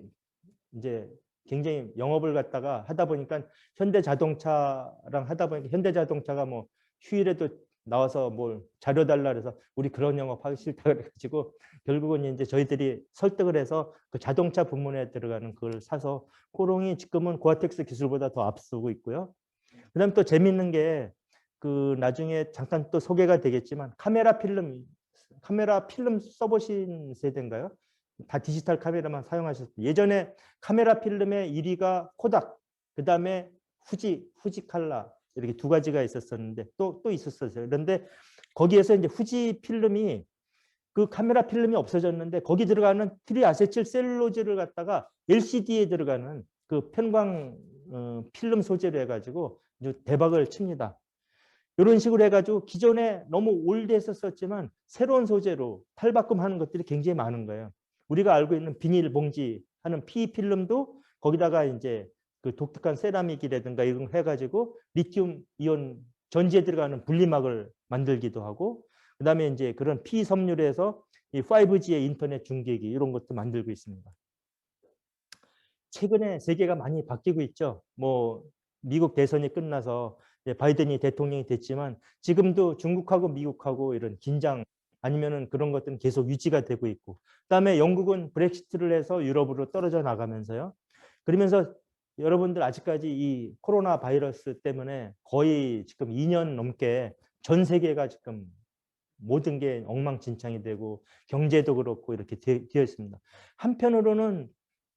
이제 굉장히 영업을 갖다가 하다 보니까 현대자동차랑 하다 보니까 현대자동차가 뭐 휴일에도 나와서 뭘 자료 달라 그래서 우리 그런 영업 하기 싫다 그래가지고 결국은 이제 저희들이 설득을 해서 그 자동차 부문에 들어가는 그걸 사서 코롱이 지금은 고아텍스 기술보다 더 앞서고 있고요. 그다음 또 재밌는 게 그 나중에 잠깐 또 소개가 되겠지만 카메라 필름 써보신 세대인가요? 다 디지털 카메라만 사용하셨어요. 예전에 카메라 필름의 1위가 코닥, 그다음에 후지 칼라 이렇게 두 가지가 있었었는데 또 있었어요. 그런데 거기에서 이제 후지 필름이 그 카메라 필름이 없어졌는데 거기 들어가는 트리아세틸 셀룰로즈를 갖다가 LCD에 들어가는 그 편광 필름 소재로 해가지고 대박을 칩니다. 이런 식으로 해가지고 기존에 너무 올드했었지만 새로운 소재로 탈바꿈하는 것들이 굉장히 많은 거예요. 우리가 알고 있는 비닐봉지 하는 PE 필름도 거기다가 이제 그 독특한 세라믹이라든가 이런 거 해가지고 리튬 이온 전지에 들어가는 분리막을 만들기도 하고, 그다음에 이제 그런 PE 섬유에서 이 5G의 인터넷 중계기 이런 것도 만들고 있습니다. 최근에 세계가 많이 바뀌고 있죠. 뭐 미국 대선이 끝나서 바이든이 대통령이 됐지만 지금도 중국하고 미국하고 이런 긴장 아니면은 그런 것들은 계속 유지가 되고 있고, 그다음에 영국은 브렉시트를 해서 유럽으로 떨어져 나가면서요. 그러면서 여러분들 아직까지 이 코로나 바이러스 때문에 거의 지금 2년 넘게 전 세계가 지금 모든 게 엉망진창이 되고 경제도 그렇고 이렇게 되어 있습니다. 한편으로는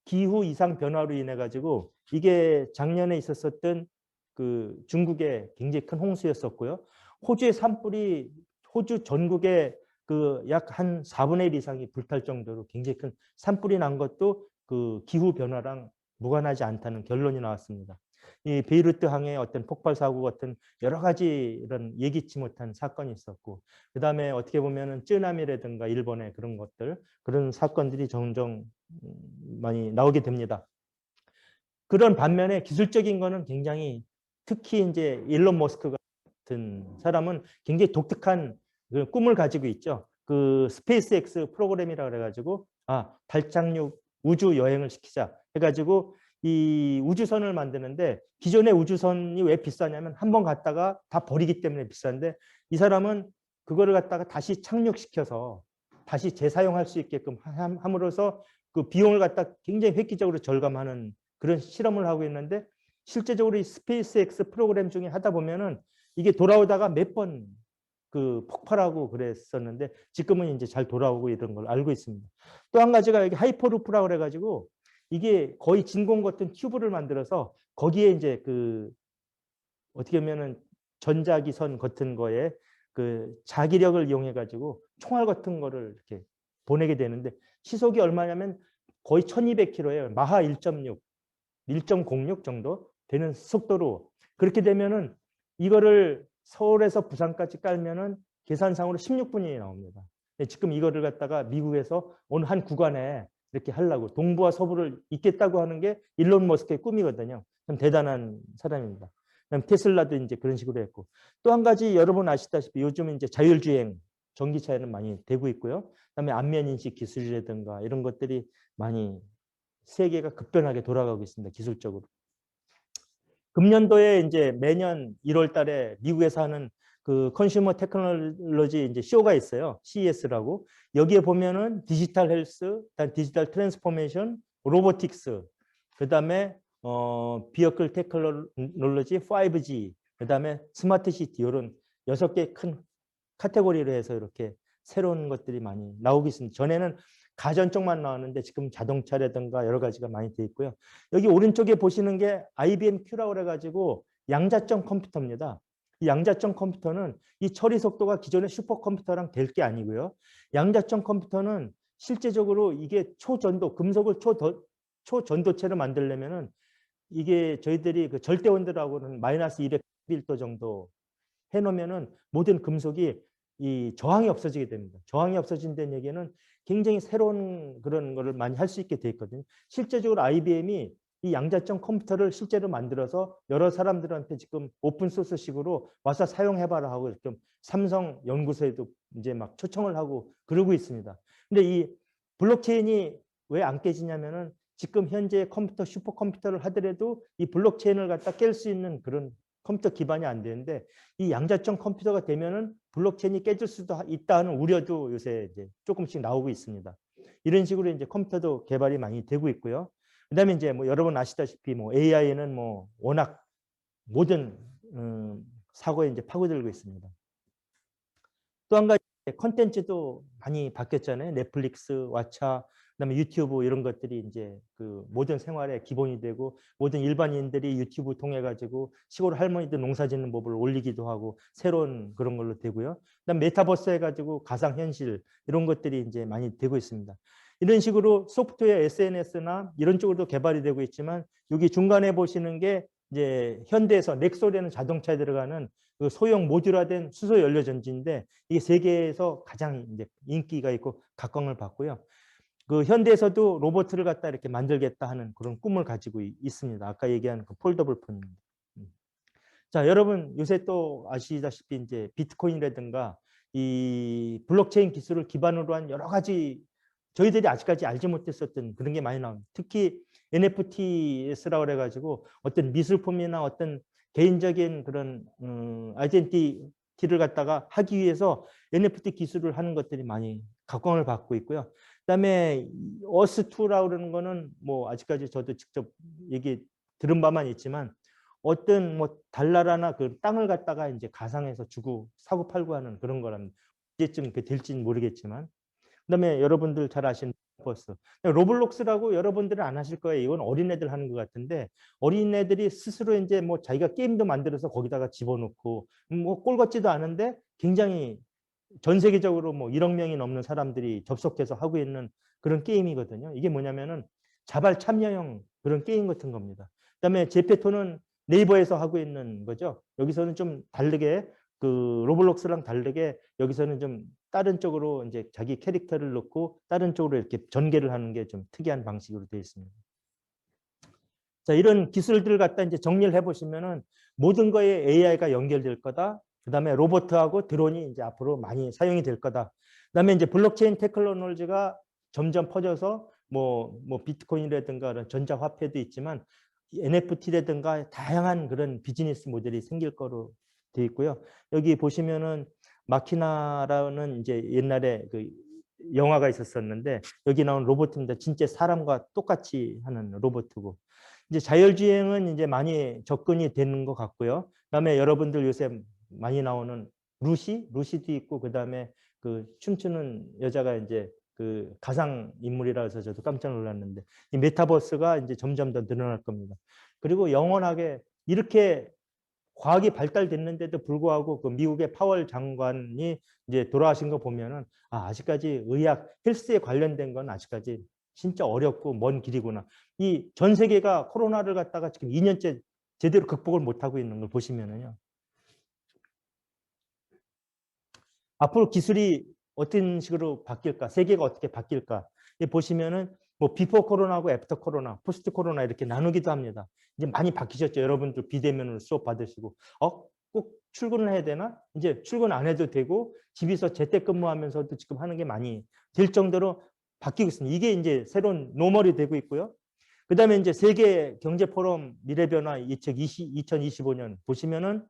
기후 이상 변화로 인해 가지고 이게 작년에 있었던 그 중국의 굉장히 큰 홍수였었고요. 호주의 산불이 호주 전국에 그 약 한 4분의 1 이상이 불탈 정도로 굉장히 큰 산불이 난 것도 그 기후 변화랑 무관하지 않다는 결론이 나왔습니다. 이 베이루트 항의 어떤 폭발 사고 같은 여러 가지 이런 예기치 못한 사건이 있었고, 그 다음에 어떻게 보면은 쯔나미라든가 일본의 그런 것들, 그런 사건들이 종종 많이 나오게 됩니다. 그런 반면에 기술적인 거는 굉장히, 특히 이제 일론 머스크 같은 사람은 굉장히 독특한 그 꿈을 가지고 있죠. 그 스페이스X 프로그램이라 그래가지고 달 착륙 우주 여행을 시키자 해가지고 이 우주선을 만드는데, 기존의 우주선이 왜 비싸냐면 한 번 갔다가 다 버리기 때문에 비싼데, 이 사람은 그거를 갖다가 다시 착륙시켜서 다시 재사용할 수 있게끔 함으로써 그 비용을 갖다 굉장히 획기적으로 절감하는 그런 실험을 하고 있는데, 실제적으로 이 스페이스X 프로그램 중에 하다 보면은 이게 돌아오다가 몇 번 그 폭발하고 그랬었는데 지금은 이제 잘 돌아오고 이런 걸 알고 있습니다. 또 한 가지가 여기 하이퍼루프라고 그래가지고 이게 거의 진공 같은 튜브를 만들어서 거기에 이제 그 어떻게 보면은 전자기선 같은 거에 그 자기력을 이용해 가지고 총알 같은 거를 이렇게 보내게 되는데 시속이 얼마냐면 거의 1200km예요. 마하 1.06 정도 되는 속도로, 그렇게 되면은 이거를 서울에서 부산까지 깔면은 계산상으로 16분이 나옵니다. 지금 이거를 갖다가 미국에서 어느 한 구간에 이렇게 하려고 동부와 서부를 잇겠다고 하는 게 일론 머스크의 꿈이거든요. 참 대단한 사람입니다. 그다음 테슬라도 이제 그런 식으로 했고, 또 한 가지 여러분 아시다시피 요즘은 이제 자율주행 전기차에는 많이 되고 있고요. 그다음에 안면 인식 기술이라든가 이런 것들이 많이 세계가 급변하게 돌아가고 있습니다. 기술적으로. 금년도에 이제 매년 1월 달에 미국에서 하는 그 컨슈머 테크놀로지 이제 쇼가 있어요. CES라고. 여기에 보면은 디지털 헬스, 디지털 트랜스포메이션, 로보틱스, 그다음에 비어클 테크놀로지 5G, 그다음에 스마트 시티 이런 6개 큰 카테고리로 해서 이렇게 새로운 것들이 많이 나오고 있습니다. 전에는 가전 쪽만 나왔는데 지금 자동차라든가 여러 가지가 많이 돼 있고요. 여기 오른쪽에 보시는 게 IBM Q라고 그래가지고 양자점 컴퓨터입니다. 이 양자점 컴퓨터는 이 처리 속도가 기존의 슈퍼컴퓨터랑 될 게 아니고요. 양자점 컴퓨터는 실제적으로 이게 초전도, 금속을 초전도체로 만들려면은 이게 저희들이 그 절대 온도라고는 마이너스 211도 정도 해놓으면은 모든 금속이 이 저항이 없어지게 됩니다. 저항이 없어진다는 얘기는 굉장히 새로운 그런 거를 많이 할 수 있게 돼 있거든요. 실제적으로 IBM이 이 양자점 컴퓨터를 실제로 만들어서 여러 사람들한테 지금 오픈소스식으로 와서 사용해봐라 하고 이렇게 삼성 연구소에도 이제 막 초청을 하고 그러고 있습니다. 근데 이 블록체인이 왜 안 깨지냐면은 지금 현재 컴퓨터 슈퍼컴퓨터를 하더라도 이 블록체인을 갖다 깰 수 있는 그런 컴퓨터 기반이 안 되는데 이 양자점 컴퓨터가 되면은 블록체인이 깨질 수도 있다 하는 우려도 요새 이제 조금씩 나오고 있습니다. 이런 식으로 이제 컴퓨터도 개발이 많이 되고 있고요. 그다음에 이제 뭐 여러분 아시다시피 뭐 AI는 뭐 워낙 모든 사고에 이제 파고들고 있습니다. 또 한 가지 컨텐츠도 많이 바뀌었잖아요. 넷플릭스, 왓챠, 그다음에 유튜브 이런 것들이 이제 그 모든 생활의 기본이 되고 모든 일반인들이 유튜브 통해 가지고 시골 할머니들 농사 짓는 법을 올리기도 하고 새로운 그런 걸로 되고요. 그다음 메타버스 해가지고 가상현실 이런 것들이 이제 많이 되고 있습니다. 이런 식으로 소프트웨어 SNS나 이런 쪽으로도 개발이 되고 있지만 여기 중간에 보시는 게 이제 현대에서 넥소라는 자동차에 들어가는 그 소형 모듈화된 수소 연료 전지인데 이게 세계에서 가장 이제 인기가 있고 각광을 받고요. 그 현대에서도 로봇을 갖다 이렇게 만들겠다 하는 그런 꿈을 가지고 있습니다. 아까 얘기한 그 폴더블 폰입니다. 자, 여러분 요새 또 아시다시피 이제 비트코인이라든가 이 블록체인 기술을 기반으로 한 여러 가지 저희들이 아직까지 알지 못했었던 그런 게 많이 나옵니다. 특히 NFTS라고 그래가지고 어떤 미술품이나 어떤 개인적인 그런 아이덴티티를 갖다가 하기 위해서 NFT 기술을 하는 것들이 많이 각광을 받고 있고요. 그다음에 어스2라고 그러는 거는 뭐 아직까지 저도 직접 얘기 들은 바만 있지만 어떤 뭐 달나라나 그 땅을 갖다가 이제 가상해서 주고 사고 팔고 하는 그런 거랍니다. 언제쯤 그 될지는 모르겠지만. 그다음에 여러분들 잘 아시는 버스. 로블록스라고 여러분들은 안 하실 거예요. 이건 어린애들 하는 것 같은데 어린애들이 스스로 이제 뭐 자기가 게임도 만들어서 거기다가 집어넣고 뭐 꼴 같지도 않은데 굉장히 전 세계적으로 뭐 1억 명이 넘는 사람들이 접속해서 하고 있는 그런 게임이거든요. 이게 뭐냐면은 자발 참여형 그런 게임 같은 겁니다. 그다음에 제페토는 네이버에서 하고 있는 거죠. 여기서는 좀 다르게 그 로블록스랑 다르게 여기서는 좀 다른 쪽으로 이제 자기 캐릭터를 넣고 다른 쪽으로 이렇게 전개를 하는 게 좀 특이한 방식으로 되어 있습니다. 자, 이런 기술들을 갖다 이제 정리를 해보시면은 모든 거에 AI가 연결될 거다. 그다음에 로봇하고 드론이 이제 앞으로 많이 사용이 될 거다. 그다음에 이제 블록체인 테크놀로지가 점점 퍼져서 뭐 비트코인이라든가 그런 전자화폐도 있지만 NFT라든가 다양한 그런 비즈니스 모델이 생길 거로 되어 있고요. 여기 보시면은 마키나라는 이제 옛날에 그 영화가 있었었는데 여기 나온 로봇입니다. 진짜 사람과 똑같이 하는 로봇이고 이제 자율주행은 이제 많이 접근이 되는 것 같고요. 그다음에 여러분들 요새 많이 나오는 루시도 있고 그다음에 그 춤추는 여자가 이제 그 가상 인물이라 해서 저도 깜짝 놀랐는데 이 메타버스가 이제 점점 더 늘어날 겁니다. 그리고 영원하게 이렇게 과학이 발달됐는데도 불구하고 그 미국의 파월 장관이 이제 돌아가신 거 보면은 아직까지 의학 헬스에 관련된 건 아직까지 진짜 어렵고 먼 길이구나. 이 전 세계가 코로나를 갖다가 지금 2년째 제대로 극복을 못하고 있는 걸 보시면은요. 앞으로 기술이 어떤 식으로 바뀔까? 세계가 어떻게 바뀔까? 보시면은 뭐 비포 코로나하고 애프터 코로나, 포스트 코로나 이렇게 나누기도 합니다. 이제 많이 바뀌셨죠. 여러분들 비대면으로 수업 받으시고 꼭 출근을 해야 되나? 이제 출근 안 해도 되고 집에서 재택근무하면서도 지금 하는 게 많이 될 정도로 바뀌고 있습니다. 이게 이제 새로운 노멀이 되고 있고요. 그다음에 이제 세계 경제 포럼 미래 변화 2025년 보시면은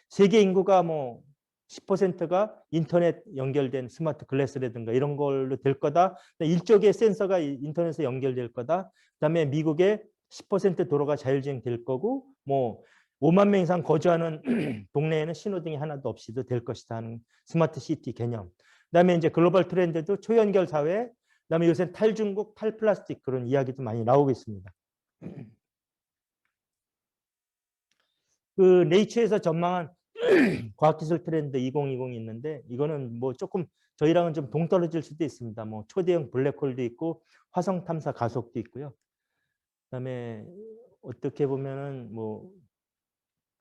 세계 인구가 뭐 10%가 인터넷 연결된 스마트 글래스라든가 이런 걸로 될 거다. 일조개 센서가 인터넷에 연결될 거다. 그다음에 미국의 10% 도로가 자율주행 될 거고 뭐 5만 명 이상 거주하는 동네에는 신호등이 하나도 없이도 될 것이다 하는 스마트 시티 개념. 그다음에 이제 글로벌 트렌드도 초연결 사회, 그다음에 요새 탈중국, 탈플라스틱 그런 이야기도 많이 나오고 있습니다. 그 네이처에서 전망한 과학기술 트렌드 2020이 있는데 이거는 뭐 조금 저희랑은 좀 동떨어질 수도 있습니다. 뭐 초대형 블랙홀도 있고 화성 탐사 가속도 있고요. 그다음에 어떻게 보면은 뭐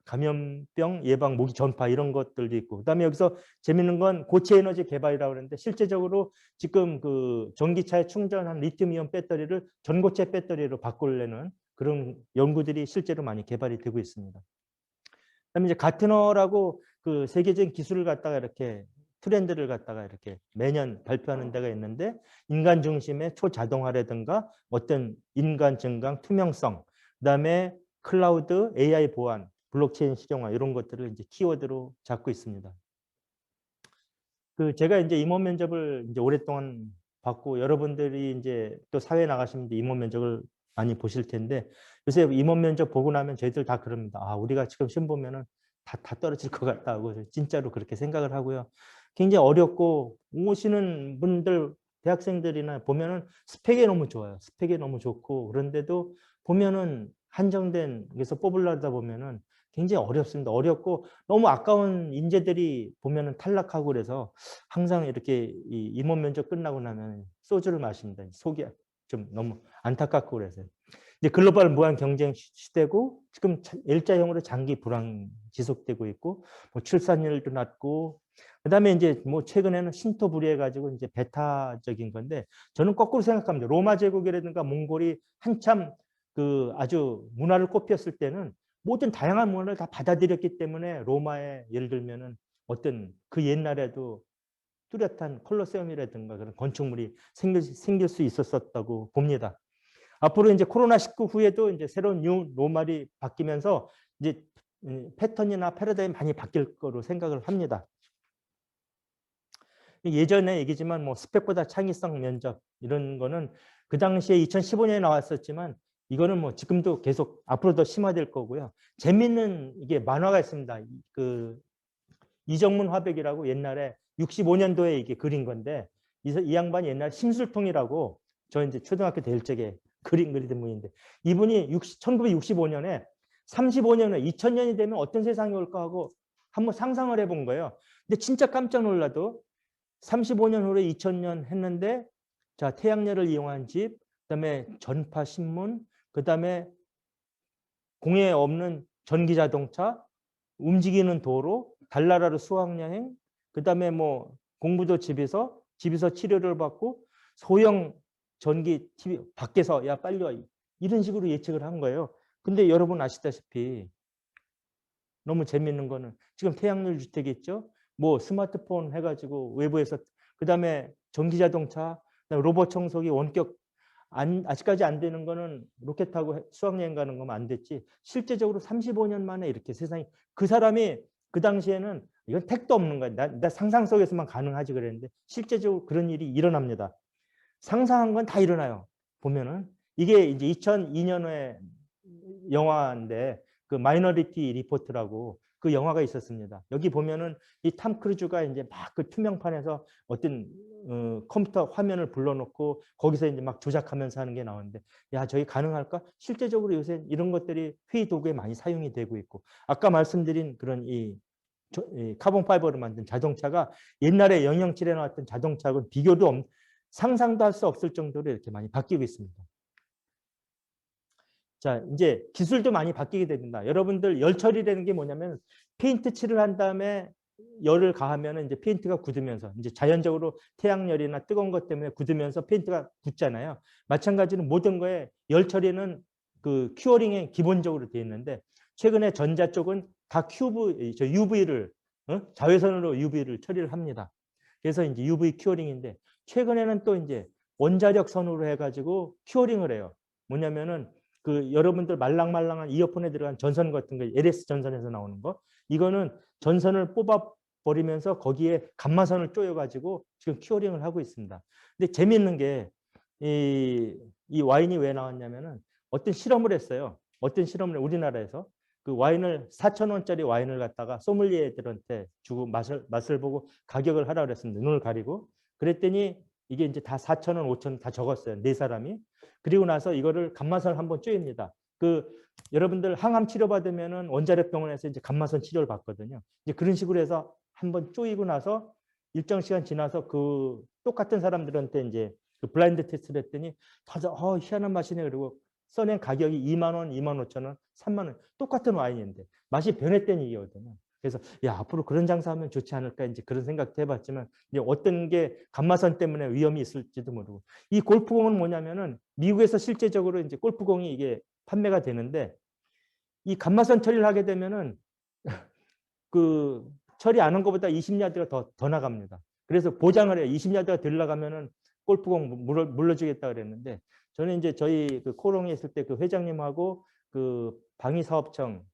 감염병 예방 모기 전파 이런 것들도 있고 그다음에 여기서 재밌는 건 고체 에너지 개발이라고 그러는데 실제적으로 지금 그 전기차에 충전한 리튬이온 배터리를 전고체 배터리로 바꾸려는 그런 연구들이 실제로 많이 개발이 되고 있습니다. 그다음에 이제 가트너라고 그 세계적인 기술을 갖다가 이렇게 트렌드를 갖다가 이렇게 매년 발표하는 데가 있는데 인간 중심의 초자동화라든가 어떤 인간 증강 투명성, 그다음에 클라우드, AI 보안, 블록체인 실용화 이런 것들을 이제 키워드로 잡고 있습니다. 그 제가 이제 임원 면접을 이제 오랫동안 받고 여러분들이 이제 또 사회 나가시면 임원 면접을 많이 보실 텐데 요새 임원 면접 보고 나면 저희들 다 그럽니다. 아, 우리가 지금 시험 보면은 다 떨어질 것 같다고 진짜로 그렇게 생각을 하고요. 굉장히 어렵고 오시는 분들 대학생들이나 보면은 스펙이 너무 좋아요. 스펙이 너무 좋고 그런데도 보면은 한정된 그래서 뽑으려다 보면은 굉장히 어렵습니다. 어렵고 너무 아까운 인재들이 보면은 탈락하고 그래서 항상 이렇게 이 임원 면접 끝나고 나면 소주를 마십니다. 속이 좀 너무 안타깝고 그래서요. 이제 글로벌 무한 경쟁 시대고 지금 일자형으로 장기 불황 지속되고 있고 뭐 출산율도 낮고 그다음에 이제 뭐 최근에는 신토부리해 가지고 이제 배타적인 건데 저는 거꾸로 생각합니다. 로마 제국이라든가 몽골이 한참 그 아주 문화를 꽃피웠을 때는 모든 다양한 문화를 다 받아들였기 때문에 로마에 예를 들면은 어떤 그 옛날에도 뚜렷한 콜로세움이라든가 그런 건축물이 생길 수 있었다고 봅니다. 앞으로 이제 코로나19 후에도 이제 새로운 뉴 노멀이 바뀌면서 이제 패턴이나 패러다임이 많이 바뀔 거로 생각을 합니다. 예전에 얘기지만 뭐 스펙보다 창의성 면접 이런 거는 그 당시에 2015년에 나왔었지만 이거는 뭐 지금도 계속 앞으로 더 심화될 거고요. 재밌는 이게 만화가 있습니다. 그 이정문 화백이라고 옛날에 65년도에 이게 그린 건데 이 양반이 옛날 심술통이라고 저 이제 초등학교 될 적에 그리던 분인데 이분이 1965년에 35년 후 2000년이 되면 어떤 세상이 올까 하고 한번 상상을 해본 거예요. 근데 진짜 깜짝 놀라도 35년 후에 2000년 했는데 자 태양열을 이용한 집, 그다음에 전파 신문, 그다음에 공해 없는 전기 자동차, 움직이는 도로, 달나라로 수학여행, 그다음에 뭐 공부도 집에서 치료를 받고 소형 전기 TV 밖에서 야 빨리 와 이런 식으로 예측을 한 거예요. 근데 여러분 아시다시피 너무 재밌는 거는 지금 태양열 주택이 있죠. 뭐 스마트폰 해가지고 외부에서 그다음에 전기 자동차, 그다음에 로봇 청소기 원격 아직까지 안 되는 거는 로켓 타고 수학여행 가는 거면 안 됐지. 실제적으로 35년 만에 이렇게 세상이 그 사람이 그 당시에는 이건 택도 없는 거야. 나 상상 속에서만 가능하지 그랬는데 실제적으로 그런 일이 일어납니다. 상상한 건 다 일어나요. 보면은 이게 이제 2002년에 영화인데 그 마이너리티 리포트라고 그 영화가 있었습니다. 여기 보면은 이 탐 크루즈가 이제 막 그 투명판에서 어떤 컴퓨터 화면을 불러놓고 거기서 이제 막 조작하면서 하는 게 나오는데 야 저기 가능할까? 실제적으로 요새 이런 것들이 회의 도구에 많이 사용이 되고 있고 아까 말씀드린 그런 이 카본 파이버로 만든 자동차가 옛날에 영영칠에 나왔던 자동차하고는 상상도 할 수 없을 정도로 이렇게 많이 바뀌고 있습니다. 자, 이제 기술도 많이 바뀌게 됩니다. 여러분들 열 처리라는 게 뭐냐면 페인트 칠을 한 다음에 열을 가하면 이제 페인트가 굳으면서 이제 자연적으로 태양열이나 뜨거운 것 때문에 굳으면서 페인트가 굳잖아요. 마찬가지로 모든 거에 열 처리는 그 큐어링에 기본적으로 되어 있는데 최근에 전자 쪽은 다 UV를 자외선으로 UV를 처리를 합니다. 그래서 이제 UV 큐어링인데 최근에는 또 이제 원자력 선으로 해가지고 큐어링을 해요. 뭐냐면은 그 여러분들 말랑말랑한 이어폰에 들어간 전선 같은 거 LS 전선에서 나오는 거 이거는 전선을 뽑아 버리면서 거기에 감마선을 쪼여 가지고 지금 큐어링을 하고 있습니다. 근데 재미있는 게 이 와인이 왜 나왔냐면은 어떤 실험을 했어요. 어떤 실험을 우리나라에서 그 와인을 4,000원짜리 와인을 갖다가 소믈리에들한테 주고 맛을 보고 가격을 하라 그랬습니다. 눈을 가리고. 그랬더니 이게 이제 다 4,000원, 5,000원 다 적었어요. 네 사람이. 그리고 나서 이거를 감마선을 한번 쪼입니다. 그 여러분들 항암 치료 받으면은 원자력 병원에서 이제 감마선 치료를 받거든요. 이제 그런 식으로 해서 한번 쪼이고 나서 일정 시간 지나서 그 똑같은 사람들한테 이제 그 블라인드 테스트를 했더니 다들 희한한 맛이네. 그리고 써낸 가격이 2만 원, 2만 5천 원, 3만 원 똑같은 와인인데 맛이 변했다는 얘기거든요. 그래서 야 앞으로 그런 장사하면 좋지 않을까 이제 그런 생각도 해봤지만 이제 어떤 게 감마선 때문에 위험이 있을지도 모르고 이 골프공은 뭐냐면은 미국에서 실제적으로 이제 골프공이 이게 판매가 되는데 이 감마선 처리를 하게 되면은 그 처리 안 한 것보다 20야드가 더 나갑니다. 그래서 보장을 해요. 20야드가 덜 나가면은 골프공 물러주겠다 그랬는데 저는 이제 저희 그 코롱에 있을 때 그 회장님하고 그 방위사업청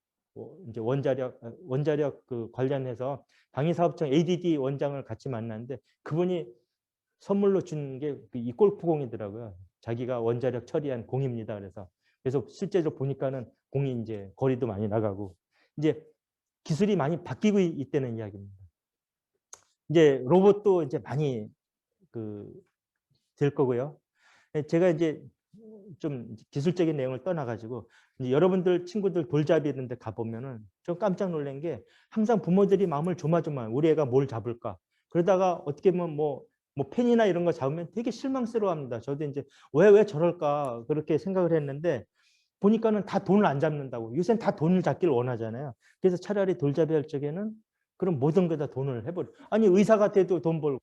이제 원자력 그 관련해서 방위사업청 ADD 원장을 같이 만났는데 그분이 선물로 준 게 이 골프공이더라고요. 자기가 원자력 처리한 공입니다. 그래서 실제로 보니까는 공이 이제 거리도 많이 나가고 이제 기술이 많이 바뀌고 있다는 이야기입니다. 이제 로봇도 이제 많이 될 거고요. 제가 이제 좀 기술적인 내용을 떠나가지고 이제 여러분들 친구들 돌잡이 이런 데 가보면은 좀 깜짝 놀란 게 항상 부모들이 마음을 조마조마 우리 애가 뭘 잡을까 그러다가 어떻게 보면 뭐 펜이나 이런 거 잡으면 되게 실망스러워합니다. 저도 이제 왜 저럴까 그렇게 생각을 했는데 보니까는 다 돈을 안 잡는다고. 요새는 다 돈을 잡기를 원하잖아요. 그래서 차라리 돌잡이 할 적에는 그럼 모든 거다 돈을 해버려. 아니 의사가 돼도 돈 벌고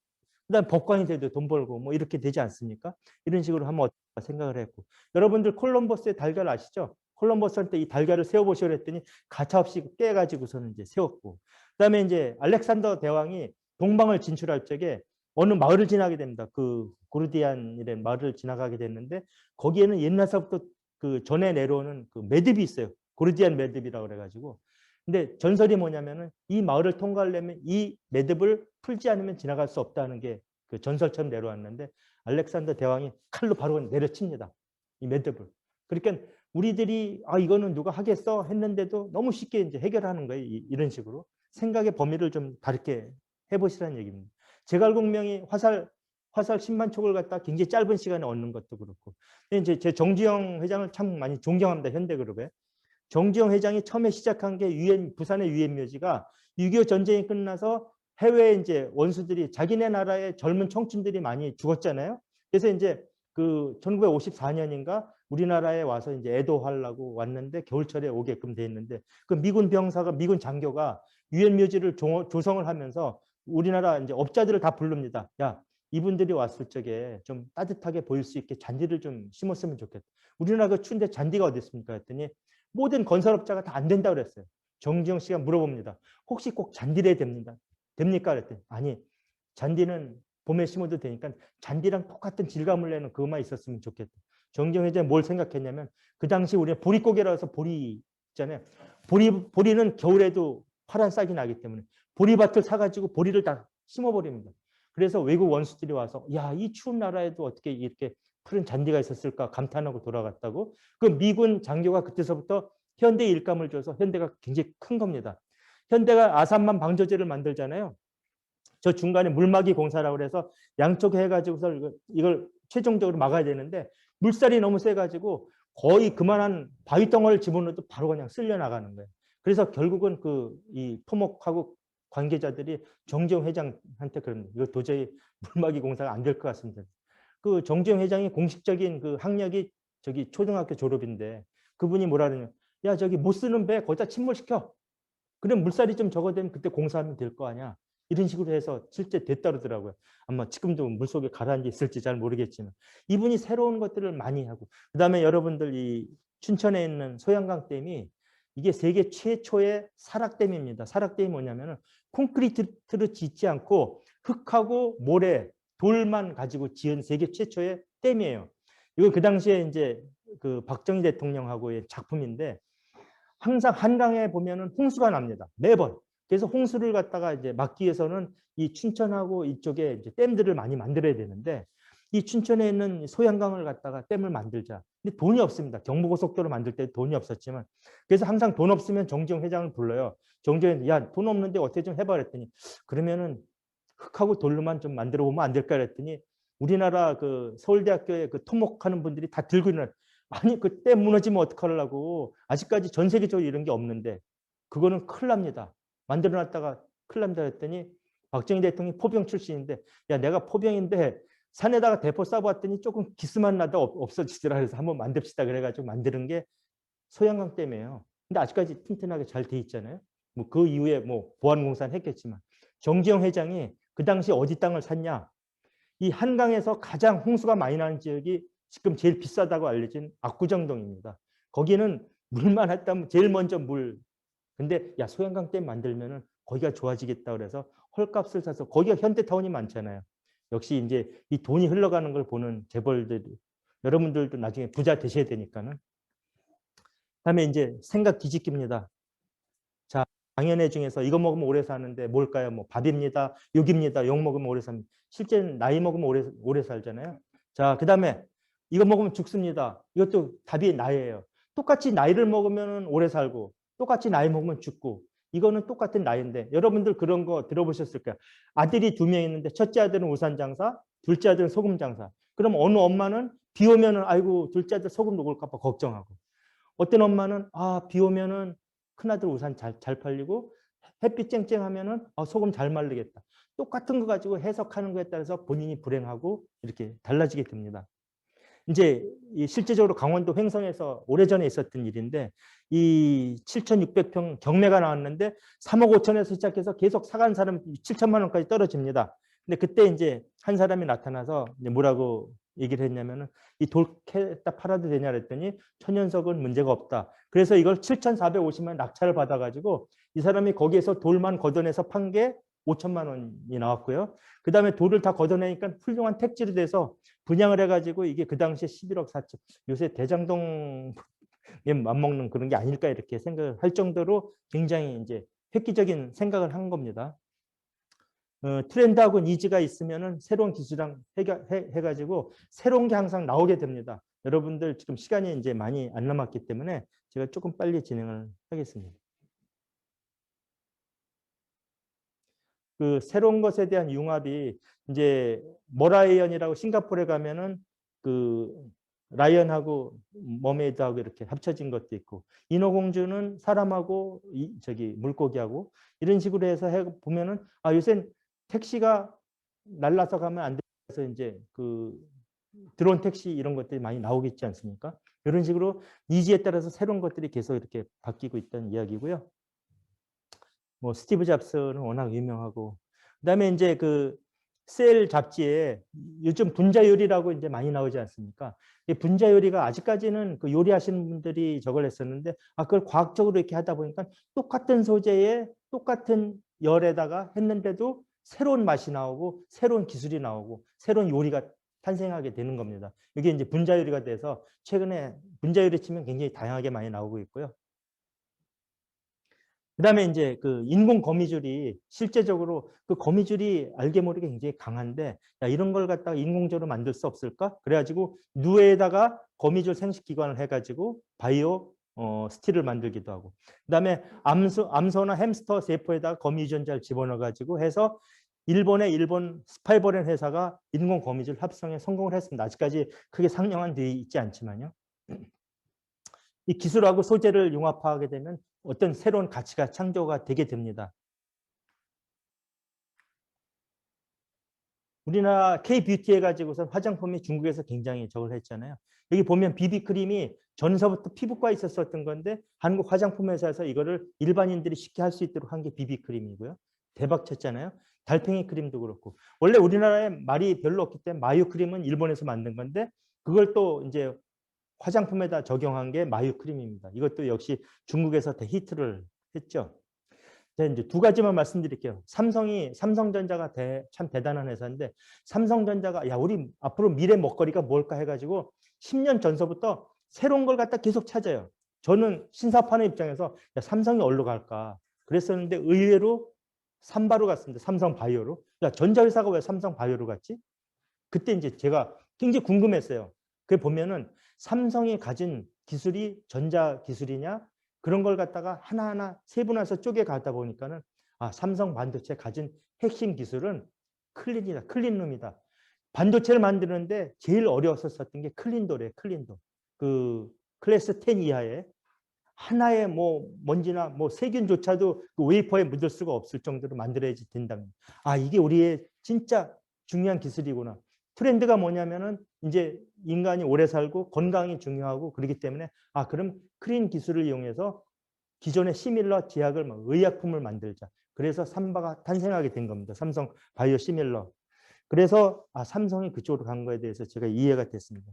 그다음 법관이 돼도 돈 벌고 뭐 이렇게 되지 않습니까? 이런 식으로 한번 생각을 했고 여러분들 콜럼버스의 달걀 아시죠? 콜럼버스한테 이 달걀을 세워보시오 그랬더니 가차없이 깨가지고서는 이제 세웠고 그다음에 이제 알렉산더 대왕이 동방을 진출할 적에 어느 마을을 지나게 됩니다. 그 고르디안이라는 마을을 지나가게 됐는데 거기에는 옛날서부터 그 전에 내려오는 그 매듭이 있어요. 고르디안 매듭이라고 그래가지고. 근데 전설이 뭐냐면은 이 마을을 통과하려면 이 매듭을 풀지 않으면 지나갈 수 없다는 게 그 전설처럼 내려왔는데 알렉산더 대왕이 칼로 바로 내려칩니다. 이 매듭을. 그러니까 우리들이 이거는 누가 하겠어 했는데도 너무 쉽게 이제 해결하는 거예요. 이런 식으로 생각의 범위를 좀 다르게 해보시라는 얘기입니다. 제갈공명이 화살 10만 촉을 갖다 굉장히 짧은 시간에 얻는 것도 그렇고. 이제 제 정주영 회장을 참 많이 존경합니다. 현대그룹에. 정주영 회장이 처음에 시작한 게 부산의 유엔묘지가 6.25 전쟁이 끝나서 해외에 이제 원수들이 자기네 나라의 젊은 청춘들이 많이 죽었잖아요. 그래서 이제 그 1954년인가 우리나라에 와서 이제 애도하려고 왔는데 겨울철에 오게끔 돼 있는데 그 미군 장교가 유엔묘지를 조성을 하면서 우리나라 이제 업자들을 다 부릅니다. 야, 이분들이 왔을 적에 좀 따뜻하게 보일 수 있게 잔디를 좀 심었으면 좋겠다. 우리나라 그 추운데 잔디가 어디 있습니까? 했더니 모든 건설업자가 다 안 된다고 그랬어요. 정지영 씨가 물어봅니다. 혹시 꼭 잔디래 됩니까? 그랬더니 아니 잔디는 봄에 심어도 되니까 잔디랑 똑같은 질감을 내는 그것만 있었으면 좋겠다. 정지영 회장이 뭘 생각했냐면 그 당시 우리가 보릿고개라고 해서 보리 있잖아요. 보리는 겨울에도 파란 싹이 나기 때문에 보리밭을 사가지고 보리를 다 심어버립니다. 그래서 외국 원수들이 와서 야, 이 추운 나라에도 어떻게 이렇게 푸른 잔디가 있었을까 감탄하고 돌아갔다고. 그 미군 장교가 그때서부터 현대에 일감을 줘서 현대가 굉장히 큰 겁니다. 현대가 아산만 방조제를 만들잖아요. 저 중간에 물막이 공사라고 해서 양쪽에 해가지고서 이걸 최종적으로 막아야 되는데 물살이 너무 세가지고 거의 그만한 바위 덩어리를 집어넣어도 바로 그냥 쓸려 나가는 거예요. 그래서 결국은 이 토목하고 관계자들이 정지영 회장한테 그럽니다. 이거 도저히 물막이 공사가 안 될 것 같습니다. 그 정지영 회장이 공식적인 그 학력이 저기 초등학교 졸업인데 그분이 뭐라 그러냐. 야, 저기 못 쓰는 배 거기다 침몰시켜. 그럼 물살이 좀 적어되면 그때 공사하면 될 거 아니야. 이런 식으로 해서 실제 됐다 그러더라고요. 아마 지금도 물속에 가라앉아 있을지 잘 모르겠지만 이분이 새로운 것들을 많이 하고 그다음에 여러분들 이 춘천에 있는 소양강 댐이 이게 세계 최초의 사락댐입니다. 사락댐이 뭐냐면은 콘크리트를 짓지 않고 흙하고 모래, 돌만 가지고 지은 세계 최초의 댐이에요. 이거 그 당시에 이제 그 박정희 대통령하고의 작품인데 항상 한강에 보면은 홍수가 납니다. 매번. 그래서 홍수를 갖다가 이제 막기 위해서는 이 춘천하고 이쪽에 이제 댐들을 많이 만들어야 되는데 이 춘천에 있는 소양강을 갖다가 댐을 만들자. 근데 돈이 없습니다. 경부고속도로 만들 때 돈이 없었지만 그래서 항상 돈 없으면 정지용 회장을 불러요. 정지용 야, 돈 없는데 어떻게 좀 해봐 그랬더니 그러면은 흙하고 돌로만 좀 만들어 보면 안 될까 그랬더니 우리나라 그 서울대학교에 그 토목하는 분들이 다 들고 있는 아니 그때 무너지면 어떡하려고 아직까지 전 세계적으로 이런 게 없는데 그거는 큰일 납니다. 만들어 놨다가 큰일 납니다 그랬더니 박정희 대통령이 포병 출신인데 야 내가 포병인데 산에다가 대포 쏴봤더니 조금 기스만 나다 없어지더라 그래서 한번 만듭시다 그래가지고 만드는 게 소양강 댐이에요. 근데 아직까지 튼튼하게 잘 돼 있잖아요. 뭐 그 이후에 뭐 보안공사는 했겠지만 정지영 회장이 그 당시 어디 땅을 샀냐? 이 한강에서 가장 홍수가 많이 나는 지역이 지금 제일 비싸다고 알려진 압구정동입니다. 거기는 물만 했다면 제일 먼저 물. 근데 야 소양강 댐 만들면은 거기가 좋아지겠다 그래서 헐값을 사서 거기가 현대타운이 많잖아요. 역시 이제 이 돈이 흘러가는 걸 보는 재벌들 여러분들도 나중에 부자 되셔야 되니까는. 그다음에 이제 생각 뒤집기입니다. 자, 당연해 중에서 이거 먹으면 오래 사는데 뭘까요? 뭐 밥입니다. 욕입니다. 욕 먹으면 오래 삽니다. 실제는 나이 먹으면 오래 살잖아요. 자, 그다음에 이거 먹으면 죽습니다. 이것도 답이 나이예요. 똑같이 나이를 먹으면 오래 살고 똑같이 나이 먹으면 죽고 이거는 똑같은 나이인데 여러분들 그런 거 들어보셨을까요? 아들이 2명 있는데 첫째 아들은 우산 장사, 둘째 아들은 소금 장사. 그럼 어느 엄마는 비 오면은 아이고 둘째 아들 소금 녹을까 봐 걱정하고 어떤 엄마는 비 오면은 큰아들 우산 잘 팔리고 햇빛 쨍쨍하면은 소금 잘 말리겠다. 똑같은 거 가지고 해석하는 거에 따라서 본인이 불행하고 이렇게 달라지게 됩니다. 이제 실제적으로 강원도 횡성에서 오래전에 있었던 일인데 이 7,600평 경매가 나왔는데 3억 5천에서 시작해서 계속 사간 사람 7천만 원까지 떨어집니다. 근데 그때 이제 한 사람이 나타나서 이제 뭐라고 얘기를 했냐면은 이 돌 캐다 팔아도 되냐 그랬더니 천연석은 문제가 없다. 그래서 이걸 7,450만 원 낙찰을 받아가지고 이 사람이 거기에서 돌만 걷어내서 판 게 5천만 원이 나왔고요. 그 다음에 돌을 다 걷어내니까 훌륭한 택지로 돼서 분양을 해가지고 이게 그 당시에 11억 4천. 요새 대장동에 맞먹는 그런 게 아닐까 이렇게 생각을 할 정도로 굉장히 이제 획기적인 생각을 한 겁니다. 트렌드하고 니즈가 있으면은 새로운 기술이랑 해가지고 새로운 게 항상 나오게 됩니다. 여러분들 지금 시간이 이제 많이 안 남았기 때문에 제가 조금 빨리 진행을 하겠습니다. 그 새로운 것에 대한 융합이 이제 머라이언이라고 싱가포르에 가면은 그 라이언하고 머메이드하고 이렇게 합쳐진 것도 있고 인어공주는 사람하고 저기 물고기하고 이런 식으로 해서 보면은 요새 택시가 날라서 가면 안 돼서 이제 그 드론 택시 이런 것들이 많이 나오겠지 않습니까? 이런 식으로 니즈에 따라서 새로운 것들이 계속 이렇게 바뀌고 있다는 이야기고요. 뭐 스티브 잡스는 워낙 유명하고 그다음에 이제 그 셀 잡지에 요즘 분자 요리라고 이제 많이 나오지 않습니까? 이 분자 요리가 아직까지는 그 요리하시는 분들이 저걸 했었는데 그걸 과학적으로 이렇게 하다 보니까 똑같은 소재에 똑같은 열에다가 했는데도 새로운 맛이 나오고 새로운 기술이 나오고 새로운 요리가 탄생하게 되는 겁니다. 이게 이제 분자 요리가 돼서 최근에 분자 요리 치면 굉장히 다양하게 많이 나오고 있고요. 그다음에 이제 그 인공 거미줄이 실제적으로 그 거미줄이 알게 모르게 굉장히 강한데 야, 이런 걸 갖다가 인공적으로 만들 수 없을까? 그래가지고 누에다가 거미줄 생식 기관을 해가지고 바이오 스틸을 만들기도 하고 그다음에 암소나 햄스터 세포에다가 거미 유전자를 집어넣어가지고 해서 일본 스파이버렌 회사가 인공 거미줄 합성에 성공을 했습니다. 아직까지 크게 상용화되어 있지 않지만요. 이 기술하고 소재를 융합하게 되면 어떤 새로운 가치가 창조가 되게 됩니다. 우리나라 K-뷰티 해가지고서 화장품이 중국에서 굉장히 저걸 했잖아요. 여기 보면 비비크림이 전서부터 피부과에 있었던 건데 한국 화장품 회사에서 이거를 일반인들이 쉽게 할 수 있도록 한 게 비비크림이고요. 대박 쳤잖아요. 달팽이 크림도 그렇고. 원래 우리나라에 말이 별로 없기 때문에 마유 크림은 일본에서 만든 건데 그걸 또 이제 화장품에다 적용한 게 마유 크림입니다. 이것도 역시 중국에서 대히트를 했죠. 이제 두 가지만 말씀드릴게요. 삼성전자가 참 대단한 회사인데 삼성전자가 야 우리 앞으로 미래 먹거리가 뭘까 해가지고 10년 전서부터 새로운 걸 갖다 계속 찾아요. 저는 신사파는 입장에서 야, 삼성이 어디로 갈까 그랬었는데 의외로 삼바로 갔습니다. 삼성바이오로. 야 전자회사가 왜 삼성바이오로 갔지? 그때 이제 제가 굉장히 궁금했어요. 그게 보면은 삼성이 가진 기술이 전자 기술이냐 그런 걸 갖다가 하나하나 세분화해서 쪼개 가다 보니까는 삼성 반도체 가진 핵심 기술은 클린이다, 클린룸이다. 반도체를 만드는데 제일 어려웠었던 게 클린도래, 클린도. 그 클래스 10 이하의 하나의 뭐 먼지나 뭐 세균조차도 그 웨이퍼에 묻을 수가 없을 정도로 만들어야지 된다면. 이게 우리의 진짜 중요한 기술이구나. 트렌드가 뭐냐면은 이제 인간이 오래 살고 건강이 중요하고 그렇기 때문에 그럼 클린 기술을 이용해서 기존의 시밀러 제약을 의약품을 만들자. 그래서 삼바가 탄생하게 된 겁니다. 삼성 바이오 시밀러. 그래서 삼성이 그쪽으로 간 거에 대해서 제가 이해가 됐습니다.